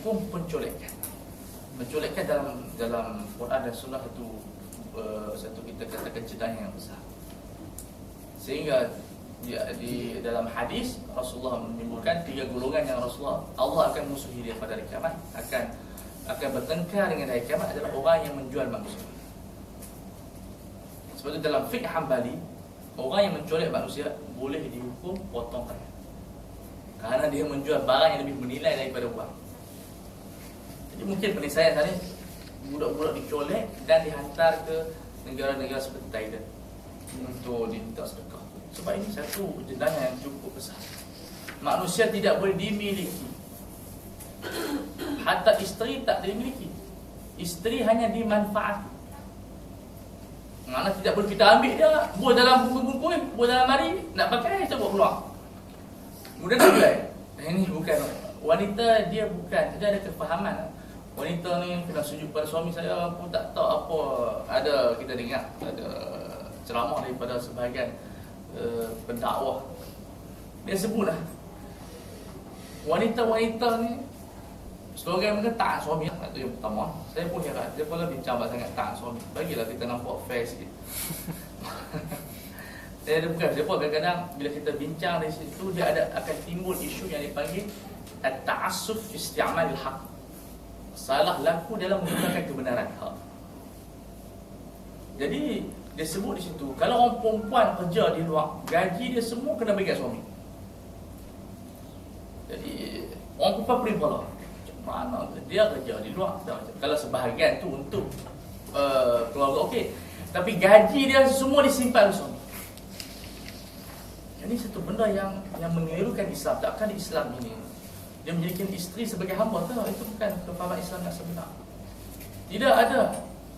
hukum penculikan. Menculikan dalam Quran dan sunnah itu satu kita katakan jenayah yang besar. Sehingga di dalam hadis Rasulullah menimbulkan 3 golongan yang Allah akan musuhi dia pada hari kiamat, akan bertengkar dengan hari kiamat adalah orang yang menjual manusia. Sebab itu dalam fiqh Hambali, orang yang menculik manusia boleh dihukum potong tangan, kerana dia menjual barang yang lebih bernilai daripada uang. Jadi mungkin penisayaan tadi budak-budak dicolek dan dihantar ke negara-negara seperti Thailand untuk diminta sedekah. Sebab ini satu jenayah yang cukup besar. Manusia tidak boleh dimiliki. Hatta isteri tak dimiliki. Isteri hanya dimanfaati. Mana tidak boleh kita ambil dia, buat dalam bungkus-bungkus, buat dalam mari, nak pakai, kita buat keluar. Kemudian dia jual. Ini bukan wanita, dia bukan, dia ada kefahaman. Wanita ni kena sujud pada suami saya pun tak tahu apa. Ada kita dengar ada ceramah daripada sebahagian pendakwah. Dia sebutlah wanita-wanita ni slogan mereka taat suami. Itu yang pertama. Saya pun heran, dia pula bincang sangat taat suami. Bagilah kita nampak fair sikit. Dia bukan, dia pun kadang-kadang bila kita bincang dari situ, dia akan timbul isu yang dipanggil at-ta'assuf fi isti'mal al-haq. Salah laku dalam menggunakan kebenaran hak. Jadi dia sebut di situ, kalau orang perempuan kerja di luar, gaji dia semua kena bagi kat suami. Jadi orang perempuan beri bola. Mana dia kerja di luar, kalau sebahagian tu untuk keluarga okey, tapi gaji dia semua disimpan oleh suami. Ini satu benda yang mengelirukan Islam. Takkan Islam ini dia menjadikan isteri sebagai hamba. Tak, itu bukan kefahaman Islam yang sebenar. Tidak ada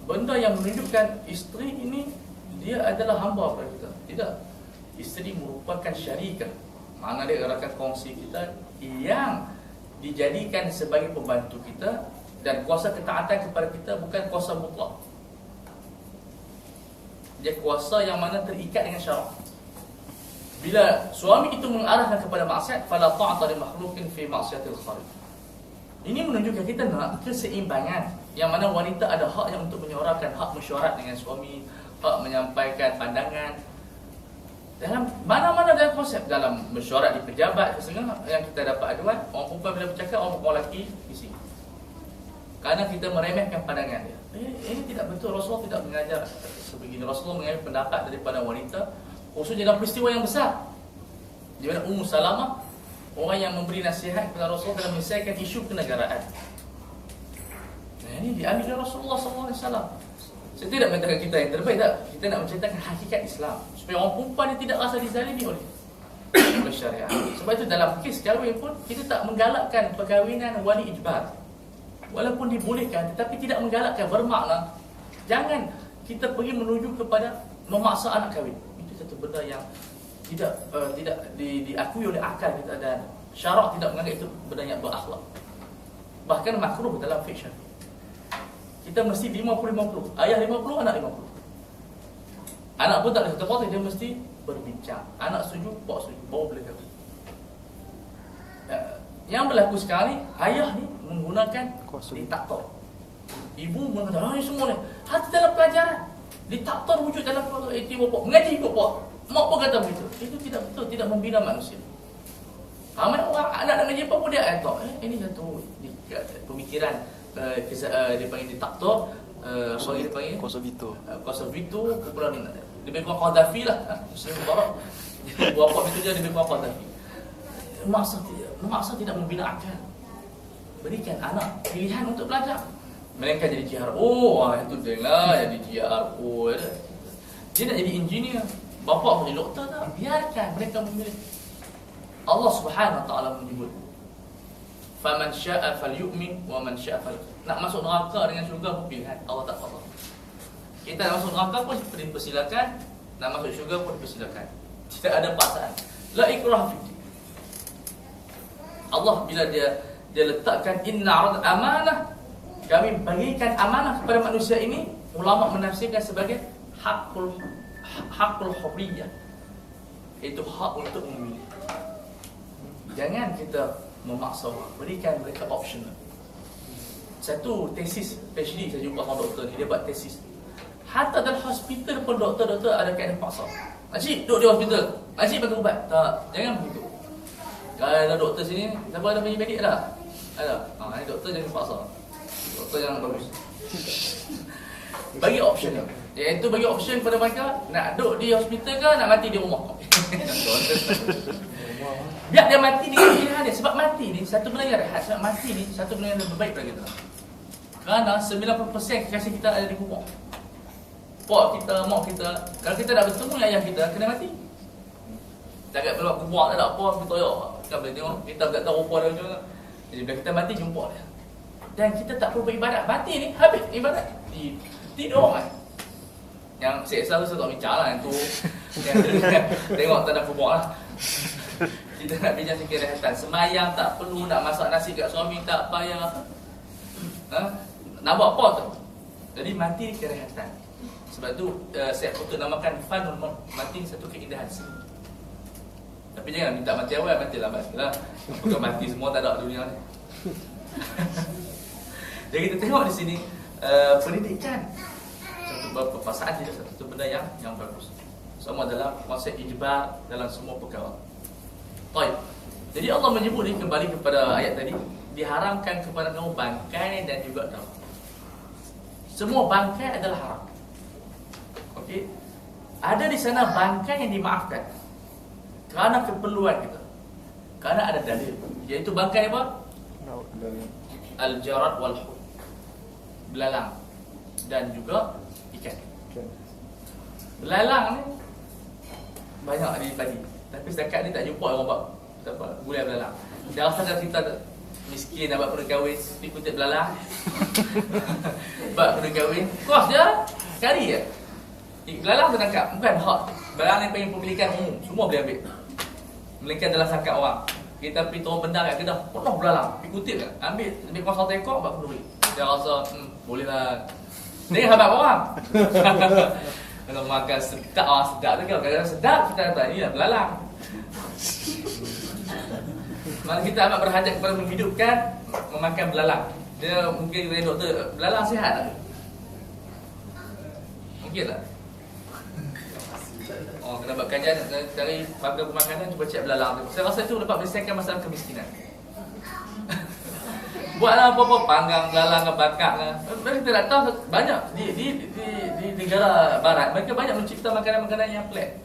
benda yang menunjukkan isteri ini dia adalah hamba kepada kita. Tidak. Isteri merupakan syarikah. Mana dia rakan kongsi kita yang dijadikan sebagai pembantu kita, dan kuasa ketaatan kepada kita bukan kuasa mutlak. Dia kuasa yang mana terikat dengan syarak. Bila suami itu mengarahkan kepada maksiat, fala ta'ata li makhluqin fi ma'siyatil khaliq. Ini menunjukkan kita nak keseimbangan, yang mana wanita ada hak yang untuk menyuarakan, hak mesyuarat dengan suami, hak menyampaikan pandangan. Dalam mana-mana dalam konsep, dalam mesyuarat di pejabat kesenangan yang kita dapat aduan, orang perempuan bila bercakap, orang perempuan lelaki isi. Kerana kita meremehkan pandangan dia. Ini tidak betul. Rasulullah tidak mengajar sebegini. Rasulullah mengambil pendapat daripada wanita, khususnya dalam peristiwa yang besar, di mana Ummu Salamah, orang yang memberi nasihat kepada Rasulullah dalam menyelesaikan isu kenegaraan. Nah, ini diambil oleh Rasulullah SAW. Saya tidak mengatakan kita yang terbaik, tak. Kita nak menceritakan hakikat Islam, supaya orang perempuan ni tidak rasa dizalimi oleh syariat. Sebab itu dalam kes kahwin pun, kita tak menggalakkan perkahwinan wali ijbar. Walaupun dibolehkan, tetapi tidak menggalakkan. Bermakna jangan kita pergi menuju kepada memaksa anak kahwin. Itu satu benda yang tidak diakui oleh akal kita, dan syarak tidak menganggap itu benda yang berakhlak. Bahkan makruh dalam fiqh Syafi'i. Kita mesti 50-50. Ayah 50, anak 50. Anak pun tak boleh satu parti, dia mesti berbincang. Anak setuju, pak setuju, baru boleh kahwin. Yang berlaku sekarang ni, ayah ni menggunakan diktator. Ibu mengatakan, ini semua ni hati dalam pelajaran. Diktator wujud dalam aktiviti bapak. Mengaji bapak. Mak pun kata begitu. Itu tidak betul, tidak membina manusia. Ramai orang anak nak ngaji apa pun dia tak. Ini satu pemikiran dia panggil diktator, sorry dia panggil Kosovo. Kosovo, kumpulan lebih kurang Qaddafi lah, Muslim Mubarak. Berapa itu dia lebih kurang Qaddafi. Memaksa tidak membina akal. Berikan anak pilihan untuk belajar. Mereka jadi GRO, itu dengar jadi GRO. Dia nak jadi engineer, bapa jadi doktor tak? Biarkan mereka memilih. Allah Subhanahu Wa Taala menyebut, "Faman syaa'a falyu'min wa man syaa'a falyakfur." Nak masuk neraka dengan syurga pun pilihan, Allah tak apa. Kita nak masuk neraka pun dipersilakan, nak masuk syurga pun dipersilakan. Tidak ada paksaan. La ikraha fid. Allah bila dia letakkan inna arad amanah, kami bagikan amanah kepada manusia ini, ulama menafsirkan sebagai hakul hurriyah, itu hak untuk memilih. Jangan kita memaksa orang, berikan mereka optional. Satu tesis PhD saya jumpa orang doktor ni, dia buat tesis. Hatta dalam hospital pun doktor-doktor ada keadaan paksa. Makcik duduk di hospital, makcik bagi ubat. Tak, jangan begitu. Kalau ada doktor sini, siapa ada medik ada? Ada. Ini doktor jangan paksa. Doktor yang bagus. Bagi option. Iaitu bagi option kepada mereka, nak duduk di hospital ke nak mati di rumah. Biar dia mati dengan pilihan dia. Sebab mati ni satu benda yang rehat. Sebab mati ni satu benda yang lebih baik pada kita. Kerana 90% kekasih kita ada di kubur. Pak kita, mak kita, kalau kita dah bertemu dengan ayah kita, kena mati. Jangan keluar kubur tak ada apa, kita ya. Kita boleh tengok, kita tak tahu rupa dia macam mana. Jadi bila kita mati, jumpa dia. Dan kita tak perlu beribadat. Mati ni, habis ibadat. Tidur kan. Yang saya selalu tak bincang lah, yang tu yang tengok tak ada kubur lah. Kita nak bincang sikit rehatan. Semayang tak perlu, nak masak nasi kat suami tak payah. Nak buat apa tu? Jadi mati kerehatan. Sebab tu saya patut namakan fanul maut, mati satu keindahan seni. Tapi jangan minta mati awal, mati lambat lah. Bukan mati semua tak ada dunia ni. Jadi kita tengok di sini pendidikan satu perpasangan tidak satu benda yang bagus. Semua dalam konsep ijbar dalam semua perkara. Baik. Jadi Allah menyebut ni kembali kepada ayat tadi, diharamkan kepada kamu bangkai dan juga darah. Semua bangkai adalah haram. Okey. Ada di sana bangkai yang dimaafkan kerana keperluan kita. Kerana ada dalil. Iaitu bangkai apa? Al-jarad wal hud. Belalang dan juga ikan. Belalang ni banyak di pagi. Tapi setakat ni tak jumpa orang buat apa gulai belalang. Dia rasa kalau kita miskin nak buat perut kahwin, pergi kutip belalang. Buat perut kahwin, kos dia sekali je. Belalang tu tangkap, bukan hak. Belalang ni pengen pemilikan umum, semua boleh ambil. Melainkan dalam sangkap orang. Kita pergi turun benda kat Kedah, penuh belalang. Pergi kutip kan, ambil lebih kurang 1 ekor, buat perut. Dia rasa, boleh lah. Dia habaq orang. Kalau makan sedap, orang sedap tu, kalau kadang-kadang sedap, kita kata, ni lah belalang. Mana kita amat berhajat kepada menghidupkan memakan belalang. Dia mungkin kata doktor, belalang sihat tak? Mungkin tak? Oh, kena buat kajian dari bangga pemakanan, cuba cek belalang tu. Saya rasa itu dapat menyelesaikan masalah kemiskinan. Buatlah apa-apa, panggang belalang ke bakar ke. Kita tak tahu banyak di negara barat, mereka banyak mencipta makanan-makanan yang pelik.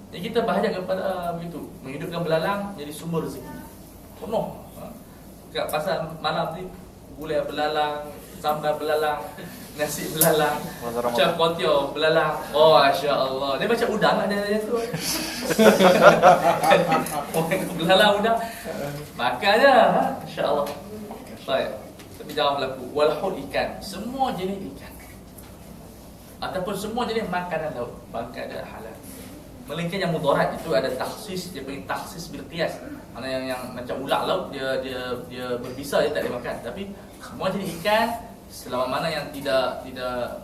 Jadi kita berhajat kepada begitu, menghidupkan belalang jadi sumber rezeki. Penuh. Kat pasar malam ni gulai belalang, sambal belalang, nasi belalang, macam kotiau belalang. Oh, masya-Allah. Dia macam udang ada tu. Belalang udang. Makannya, masya-Allah. Baik. Tapi jangan berlaku walhul ikan, semua jenis ikan. Ataupun semua jenis makanan laut, bangkai dan halal. Melainkan yang mudarat itu ada taksis, dia panggil taksis bil qiyas. Mana yang macam ular laut dia berbisa, dia tak boleh makan. Tapi semua jenis ikan selama mana yang tidak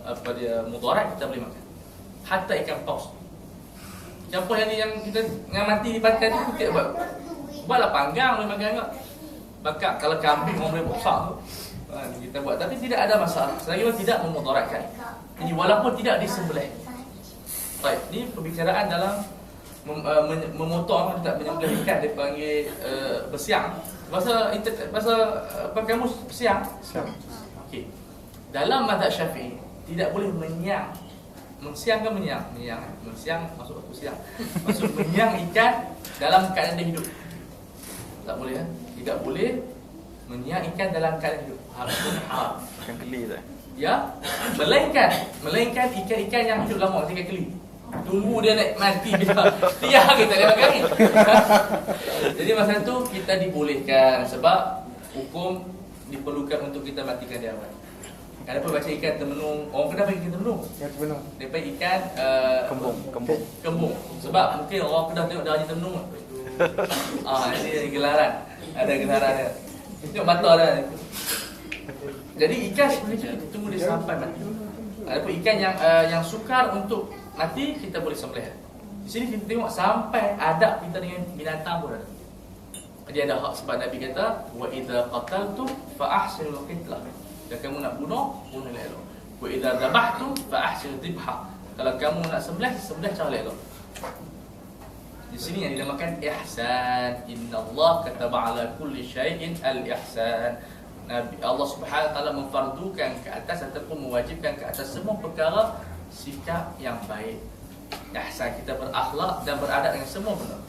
apa dia mudarat, kita boleh makan. Hatta ikan paus. Ikan paus yang kita yang mati di pantai tu kita buatlah panggang boleh makan juga. Bakar kalau kambing orang boleh masak tu. Kita buat, tapi tidak ada masalah selagi tidak memudaratkan. Jadi walaupun tidak disembelih. Baik, ni perbicaraan dalam memotong, tak menyembelih ikan, dia panggil bersiang. Bahasa apa kamus siang? Okey. Dalam mazhab Syafi'i tidak boleh menyiang. Mensiang ke menyiang? Menyiang. Mensiang masuk aku siang. Maksud menyiang ikan dalam keadaan dia hidup. Tak boleh Tidak boleh menyiang ikan dalam keadaan hidup. Haram. Ikan keli tu. Ya, melainkan ikan-ikan yang hidup lama, macam ikan keli. Tunggu dia naik mati dia kita dia makan ni. Jadi masa tu kita dibolehkan sebab hukum diperlukan untuk kita matikan dia awal. Kenapa baca ikan termenung? Orang kenapa ikan termenung? Yang terbenung. Daripada ikan kembung. Sebab mungkin orang Kedah tengok darah dia termenung. Ini ada gelaran. Ada gelaran dia. Tengok mata dia. Jadi ikan sebenarnya kita tunggu dia sampai mati. Adapun ikan yang sukar untuk mati kita boleh sembelih. Di sini kita tengok sampai adab kita dengan binatang pun ada. Dia ada hak sebab Nabi kata wa idza qataltum fa ahsinul qitlah. Jika kamu nak bunuh elok. Wa idza dhabhtum fa ahsinul dhibha. Kalau kamu nak sembelih cara elok. Di sini yang dinamakan ihsan. Innallaha kataba ala kulli syai'in al-ihsan. Nabi Allah Subhanahu wa taala memfardukan ke atas ataupun mewajibkan ke atas semua perkara sikap yang baik. Ihsan kita berakhlak dan beradab dengan semua benda.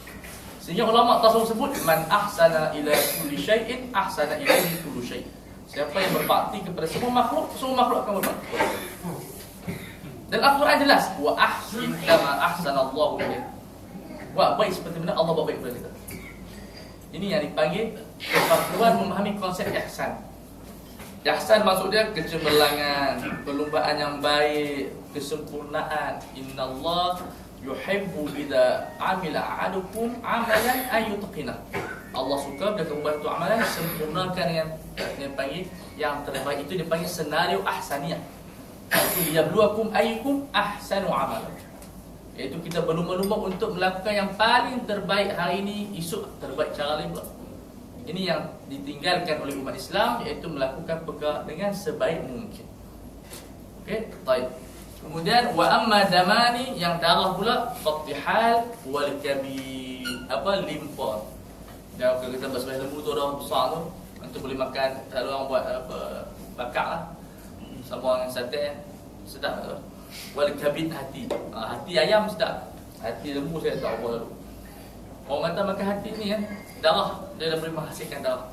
Sehingga ulama tasawuf sebut man ahsana ila kulli syai'in ahsana ilaihi kullu syai'. Siapa yang berbakti kepada semua makhluk akan berbakti. Dan Al-Quran jelas wa ahsin kama ahsanallahu ilaik. Buat baik seperti mana Allah buat baik kepada kita. Ini yang dipanggil kefarduan memahami konsep ihsan. Ihsan maksud dia kecemerlangan, perlumbaan yang baik, kesempurnaan. Innallaha yuhibbu idza amila ahadukum amalan ayyutqina. Allah suka bila kamu buat tu amalan sempurnakan dengan dia panggil yang terbaik. Itu dipanggil senario ahsaniyah. Itu liyabluwakum ayyukum ahsanu amalan. Iaitu kita berlumba-lumba untuk melakukan yang paling terbaik hari ini, esok terbaik cara lain pula. Ini yang ditinggalkan oleh umat Islam, iaitu melakukan perkara dengan sebaik mungkin. Okey, baik. Kemudian wa amma damani, yang darah pula fattihal wal kabir, limpah. Dan kalau kita bersembelih lembu tu darah besar tu, untuk boleh makan. Kalau orang buat bakar lah, sama dengan sate, sedap tu. Wal kabid hati. Hati ayam sedap. Hati lembu saya tak apa lalu. Orang kata makan hati ni darah, dia dah boleh menghasilkan darah.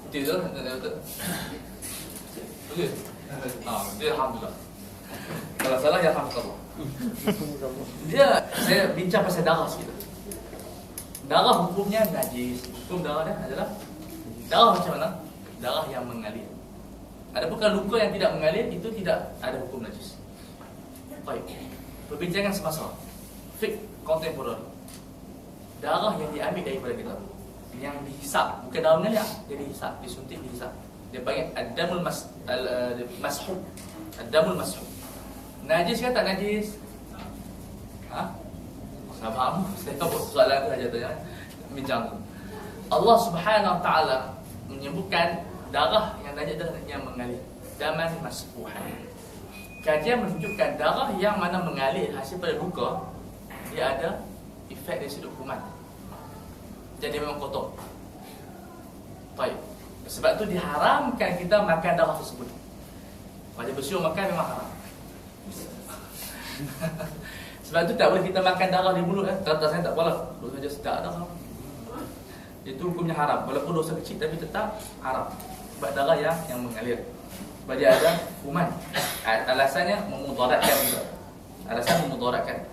Betul tu? Betul? Dia alhamdulillah. Kalau salah ya alhamdulillah. Saya bincang pasal darah sikit. Darah hukumnya najis. Hukum darah dia adalah darah macam mana? Darah yang mengalir. Adapun kalau luka yang tidak mengalir, itu tidak ada hukum najis. Baik. Perbincangan semasa fiqh kontemporer. Darah yang diambil daripada kita, yang dihisap, bukan darah mengalir, dia dihisap, disuntik, dihisap. Dia panggil ad-damul mashub. Ad-damul mashub. Najis ke tak najis? Sabar, saya tahu soalan tu saja tanya. Bincang. Allah Subhanahu wa taala menyebutkan darah yang najis adalah yang mengalir. Daman masfuhan. Kajian menunjukkan darah yang mana mengalir hasil pada luka, dia ada efek dari sudut kuman. Jadi memang kotor. Baik. Sebab tu diharamkan kita makan darah tersebut. Wajib bersiul makan memang haram. Sebab tu tak boleh kita makan darah di mulut. Kata saya tak apalah, dosa saja sedap darah. Itu hukumnya haram. Walaupun dosa kecil tapi tetap haram. Sebab darah yang mengalir. Sebab dia ada kuman. Alasannya memudaratkan juga. Alasan memudaratkan.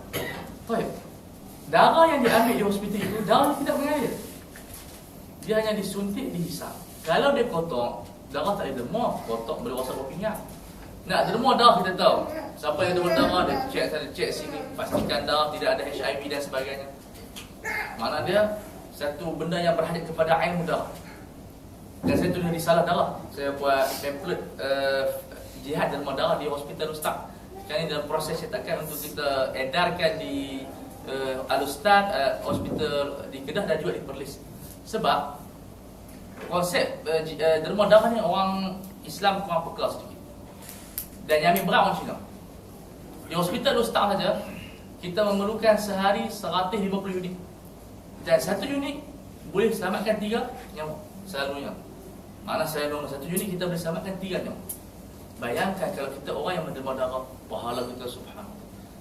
Baik. Darah yang diambil di hospital itu, darah tidak mengalir. Dia hanya disuntik, dihisap. Kalau dia kotor, darah tak ada demam, kotor boleh rosak pinggang. Nak derma darah kita tahu. Siapa yang derma darah, dia cek sana, cek sini, pastikan darah tidak ada HIV dan sebagainya. Mana dia satu benda yang berhajat kepada air darah. Dan saya tulis risalah darah. Saya buat pamphlet jihad derma darah di hospital Ustaz. Sekarang ini dalam proses cetakan untuk kita edarkan di Al-Ustaz hospital di Kedah dan juga di Perlis. Sebab konsep derma darah ni orang Islam kurang peka sedikit. Dan yang ambil berat orang Cina. Di hospital Ustaz saja kita memerlukan sehari 150 unit. Dan satu unit boleh selamatkan 3 nyawa selalunya. Mana saya nombor 1 Juni kita boleh selamatkan 3 nyawa. Bayangkan kalau kita orang yang menerima darah, pahala kita subhanallah.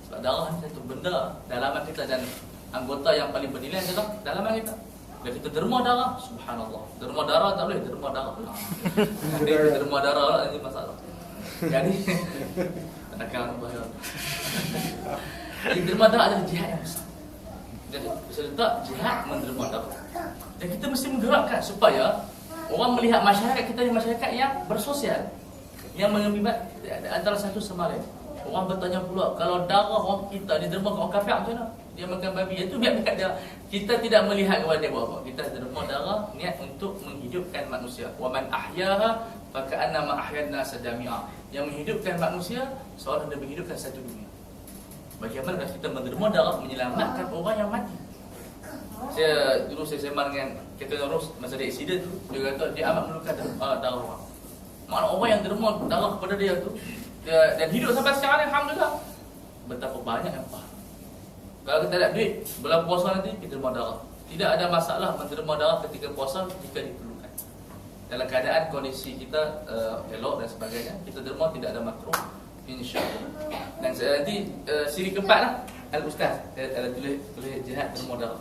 Sebab darah ni satu benda dalaman kita, dan anggota yang paling bernilai adalah dalaman kita. Bila kita derma darah, subhanallah. Derma darah tak boleh, derma darah. Dia derma darah lah, ini masalah. Jadi akan bahaya. Jadi derma darah adalah jihad yang besar. Jadi peserta jihad menderma darah. Dan kita mesti menggerakkan supaya orang melihat masyarakat kita ni masyarakat yang bersosial, yang mengibat antara satu sama lain. Orang bertanya pula, kalau darah orang kita diderma kat orang kafir macam mana? Dia makan babi, itu biar dekat dia. Kita tidak melihat kepada dia buat apa. Kita derma darah niat untuk menghidupkan manusia. Wa man ahyaha fa ka'annama ahyana sadami'a. Yang menghidupkan manusia seolah dia menghidupkan satu dunia. Bagaimana kita menderma darah menyelamatkan orang yang mati? Dulu saya sembang dengan Kapten Ros masa ada aksiden tu, dia kata dia amat memerlukan darah orang. Mana orang yang derma darah kepada dia tu dan hidup sampai sekarang, alhamdulillah. Betapa banyak yang faham. Kalau kita ada duit bulan puasa nanti kita derma darah. Tidak ada masalah menderma darah ketika puasa jika diperlukan. Dalam keadaan kondisi kita elok dan sebagainya, kita derma tidak ada makruh, insya-Allah. Dan nanti siri keempat lah, Al-Ustaz ada tulis jihad derma darah.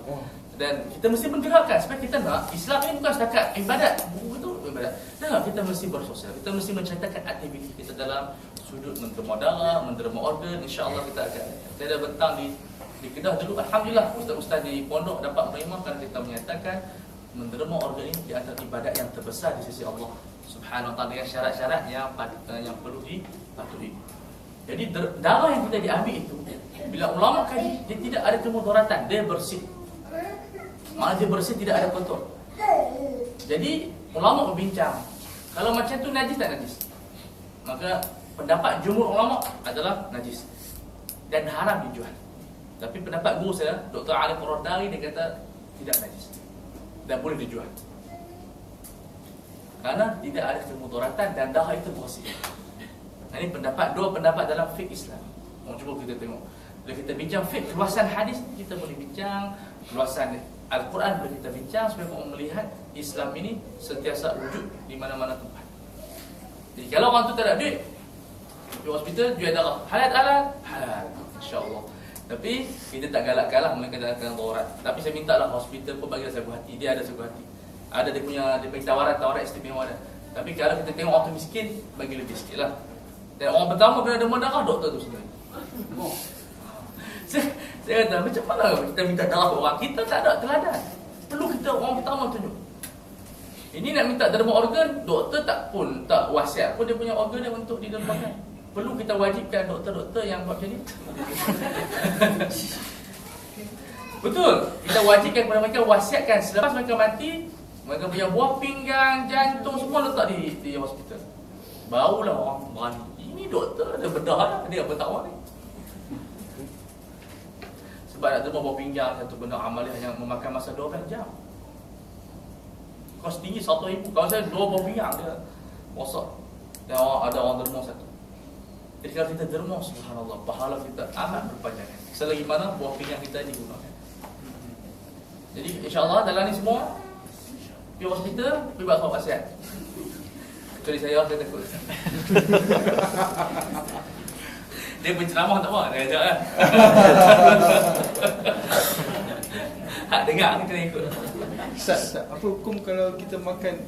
Dan kita mesti menggerakkan supaya kita nak Islam ini bukan setakat ibadat, betul ibadat. Nah, kita mesti bersosial. Kita mesti mencatatkan aktiviti kita dalam sudut menderma darah, menderma organ. Insya-Allah kita akan. Saya dah bentang di Kedah dulu, alhamdulillah ustaz-ustaz di pondok dapat menerima kerana kita menyatakan menderma organ ini di antara ibadat yang terbesar di sisi Allah Subhanahu wa taala dengan syarat-syarat yang perlu dipatuhi. Jadi darah yang kita diambil itu, bila ulama kaji, dia tidak ada kemudaratan, dia bersih. Malah dia bersih, tidak ada kotor. Jadi ulama berbincang, kalau macam tu najis tak najis? Maka pendapat jumhur ulama adalah najis dan haram dijual. Tapi pendapat guru saya, Dr. Ali Qurdari, dia kata tidak najis dan boleh dijual. Karena tidak ada kemudaratan dan darah itu bersih. Nah, ini dua pendapat dalam fiqh Islam. Cuba kita tengok. Bila kita bincang fiqh, luasan hadis kita boleh bincang, luasan Al-Quran boleh kita bincang supaya orang melihat Islam ini sentiasa wujud di mana-mana tempat. Jadi kalau orang tu tak ada duit, di hospital jual darah, halal, insya-Allah. Tapi kita tak galak-galak melakukan dalam darurat. Tapi saya minta lah hospital pun bagi saya buat hati. Dia ada sebuah hati. Ada dia punya tawaran istimewa dah. Tapi kalau kita tengok orang tu miskin, bagi lebih sikit lah. Dan orang pertama kena derma darah, doktor tu sendiri. Saya kata, macam mana kita minta darah orang? Kita tak ada teladan. Perlu kita orang pertama tunjuk. Ini nak minta derma organ, doktor tak wasiat pun dia punya organ dia untuk didermakan. Perlu kita wajibkan doktor-doktor yang buat macam ni. Betul. Kita wajibkan kepada mereka, wasiatkan selepas mereka mati, mereka punya buah pinggang, jantung semua letak di hospital. Barulah orang berani. Ini doktor ada bedah, dia apa tahu ni. Sebab nak derma buah pinggang, satu benda amalia yang memakan masa 12 jam. Kos tinggi 1,000. Kalau saya 2 buah pinggang dia rosak. Dan ada orang derma satu. Jadi kalau kita derma, subhanallah, pahala kita amat berpanjangan selagi mana buah pinggang kita digunakan. Jadi insya-Allah dalam ni semua pergi hospital, pergi buat sahabat wasiat. Kecuali saya takut. Dia penceramah tak apa, dia ajak kan. Hak dengar ni kena ikut. Ustaz, apa hukum kalau kita makan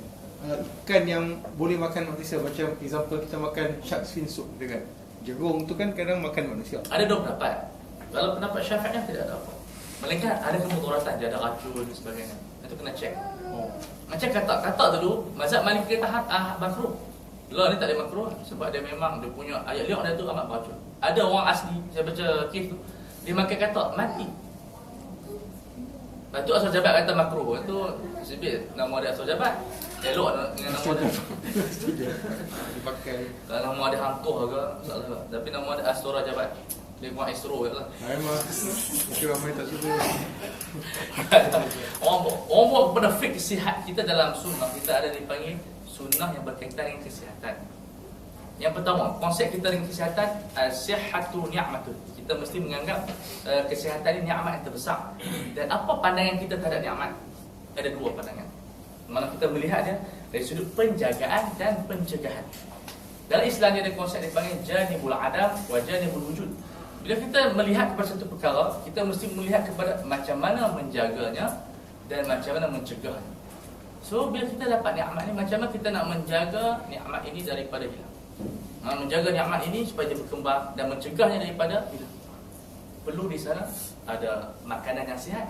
ikan yang boleh makan manusia? Macam example kita makan shark fin soup dengan jerung tu kan kadang makan manusia. Ada 2 pendapat. Kalau pendapat Syafi'iyah tidak ada apa. Melainkan ada kemudaratan, dia ada racun dan sebagainya. Itu kena cek. Macam kata dulu, mazhab Maliki kata makruh. Lah ni tak ada makruh sebab dia memang dia punya ayat liak dia tu amat beracun. Ada orang asli, saya baca kes tu, dia makan katak mati. Lepas tu asal jabat kata makruh. Itu sebab nama dia asal jabat. Elok dengan nama dia. Dipakai. Kalau nama dia hantu ke, salah. Tapi nama dia Astora Jabat. Dia buat Astro je lah. Memang mungkin ramai tak suka. Orang buat kepada fik sihat kita dalam sunnah. Kita ada dipanggil sunnah yang berkaitan dengan kesihatan. Yang pertama, konsep kita dengan kesihatan, sihhatu ni'matun. Kita mesti menganggap kesihatan ini nikmat yang terbesar. Dan apa pandangan kita terhadap nikmat? Ada 2 pandangan. Mana kita melihat dia, dari sudut penjagaan dan pencegahan. Dalam Islam dia ada konsep dipanggil janibul adam wa janibul wujud. Bila kita melihat kepada satu perkara, kita mesti melihat kepada macam mana menjaganya dan macam mana mencegahnya. So bila kita dapat nikmat ni, macam mana kita nak menjaga nikmat ini daripada hilang. Menjaga nikmat ini supaya dia berkembang dan mencegahnya daripada hilang. Perlu di sana ada makanan yang sihat.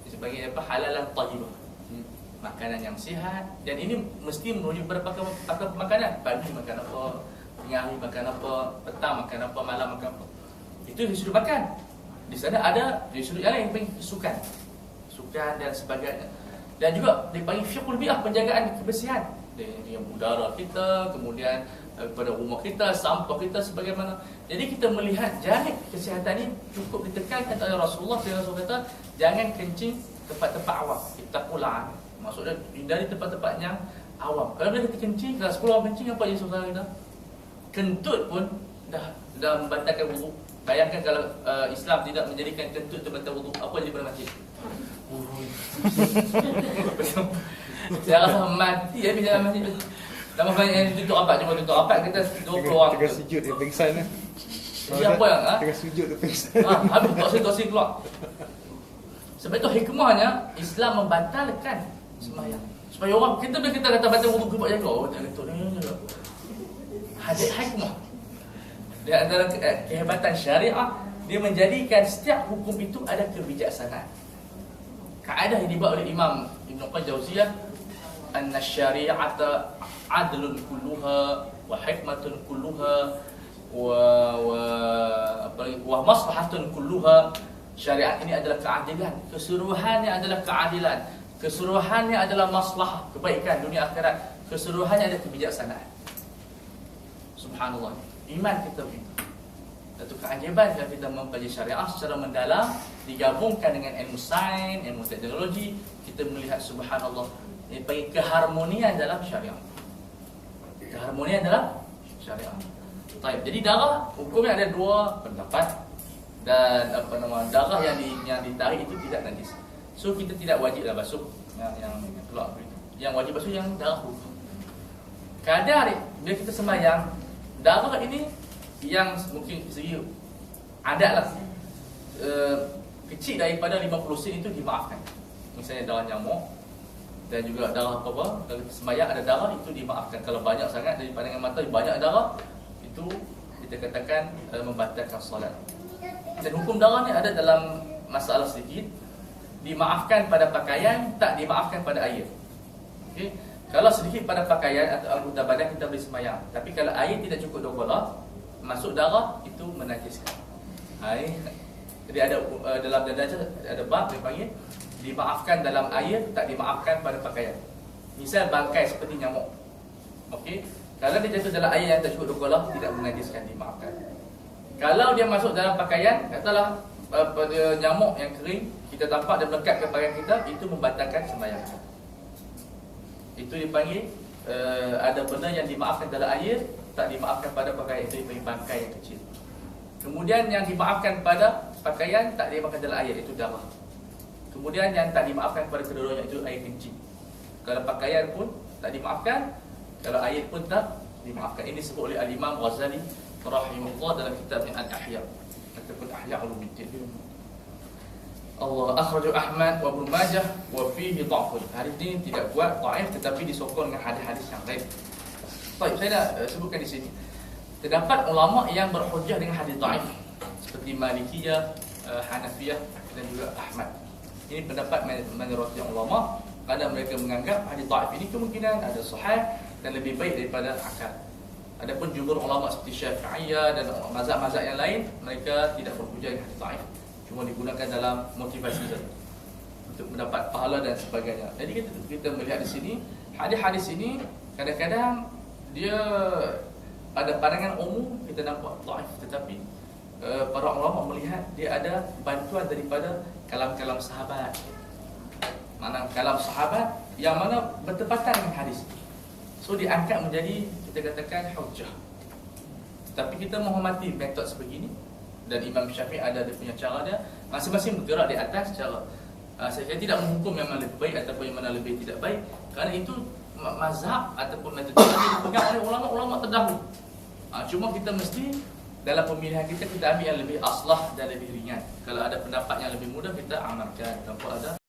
Sebagai apa? Halalan thayyibah. Makanan yang sihat, dan ini mesti merujuk kepada pakar makanan. Pagi makan apa, tengah hari makan apa, petang makan apa, malam makan apa. Itu di sudut makan. Di sana ada di sudut yang lain yang sukan dan sebagainya. Dan juga dipanggil fiqhul bi'ah, penjagaan kebersihan. Dengan udara kita, kemudian pada rumah kita, sampah kita sebagaimana. Jadi kita melihat janib kesihatan ini cukup ditekankan oleh Rasulullah. Rasulullah kata jangan kencing tempat-tempat awam. Ittaqullah. Maksudnya hindari tempat-tempat yang awam. Kalau bila kita kencing, kalau 10 orang kencing, apa je saudara kita? Kentut pun dah membatalkan wudu. Bayangkan kalau Islam tidak menjadikan kentut itu batal wudu, apa jadi pada masjid? Saya rasa mati ya bila masjid. Nama banyak yang tutup rapat, cuma tutup rapat kita 20 orang. Tengah sujud dia pingsan lah. Jadi apa yang? Tengah sujud dia pingsan. Habis toksik keluar. Sebab itu hikmahnya Islam membatalkan sembahyang. Supaya orang kita bila kita kata batal wudu kita jaga, oh jangan tu. Hadis hikmah. Di antara kehebatan syariah, dia menjadikan setiap hukum itu ada kebijaksanaan. Kaedah yang dibuat oleh Imam Ibn Qayyim Jauziyah, anna syari'ata adlun kulluha wa hikmatun kulluha wa maslahatun kulluha. Syariat ini adalah keadilan, keseluruhannya adalah keadilan, keseluruhannya adalah maslahah, kebaikan dunia akhirat, keseluruhannya ada kebijaksanaan. Subhanallah. Iman kita begitu. Satu keajaiban kalau kita mempelajari syariah secara mendalam, digabungkan dengan ilmu sains, ilmu teknologi, kita melihat subhanallah, ini panggil keharmonian dalam syariah. Keharmonian dalam syariah. Baik, jadi darah hukumnya ada dua pendapat, dan darah yang ditarik itu tidak najis. So kita tidak wajiblah basuh yang keluar begitu. Yang wajib basuh yang darah hukum. Kadar bila kita sembahyang, darah ini yang mungkin segi adat lah, kecil daripada 50 sen itu dimaafkan. Misalnya darah nyamuk dan juga darah apa-apa, kalau sembahyang ada darah itu dimaafkan. Kalau banyak sangat dari pandangan mata banyak darah, itu kita katakan membatalkan solat. Dan hukum darah ni ada dalam masalah sedikit, dimaafkan pada pakaian, tak dimaafkan pada air. Okey. Kalau sedikit pada pakaian atau anggota badan kita boleh sembahyang. Tapi kalau air tidak cukup 2 bola, masuk darah itu menajiskan. Air. Jadi ada dalam darjah ada bab dia panggil dimaafkan dalam air, tak dimaafkan pada pakaian. Misal bangkai seperti nyamuk. Okey. Kalau dia jatuh dalam air yang tak cukup 2 bola, tidak menajiskan, dimaafkan. Kalau dia masuk dalam pakaian, katalah pada nyamuk yang kering, kita tampak dia melekat ke pakaian kita, itu membatalkan sembahyang. Itu dipanggil ada benda yang dimaafkan dalam air, tak dimaafkan pada pakaian, itu dipanggil bangkai yang kecil. Kemudian yang dimaafkan pada pakaian, tak dimaafkan dalam air, itu darah. Kemudian yang tak dimaafkan pada kedua-duanya itu air kencing. Kalau pakaian pun tak dimaafkan, kalau air pun tak dimaafkan. Ini disebut oleh Al-Imam Ghazali rahimahullah dalam kitabnya Al-Ahya ataupun Ahya Ulumuddin. Allah akhraju Ahmad wa Ibnu Majah wa fihi dha'fun. Hadis ini tidak kuat, dhaif, tetapi disokong dengan hadis-hadis yang lain. Baik, saya dah sebutkan di sini. Terdapat ulama yang berhujjah dengan hadis dhaif seperti Malikiyah, Hanafiyah dan juga Ahmad. Ini pendapat mayoritas ulama, kerana mereka menganggap hadis dhaif ini kemungkinan ada sahih dan lebih baik daripada akal. Adapun jumhur ulama seperti Syafi'iyah dan mazhab-mazhab yang lain, mereka tidak berhujjah dengan hadis dhaif, cuma digunakan dalam motivasi saja untuk mendapat pahala dan sebagainya. Jadi kita melihat di sini hadis-hadis ini kadang-kadang dia pada pandangan umum kita nampak dhaif, tetapi para ulama melihat dia ada bantuan daripada kalam-kalam sahabat. Mana kalam sahabat yang mana bertepatan dengan hadis. So diangkat menjadi kita katakan hujjah. Tapi kita menghormati metod sebegini, dan Imam Syafi'i ada dia punya cara dia, masing-masing bergerak di atas cara. Saya tidak menghukum yang mana lebih baik ataupun yang mana lebih tidak baik, kerana itu mazhab ataupun metode yang dipegang oleh ulama-ulama terdahulu. Cuma kita mesti dalam pemilihan kita ambil yang lebih aslah dan lebih ringan. Kalau ada pendapat yang lebih mudah, kita amalkan. Tanpa ada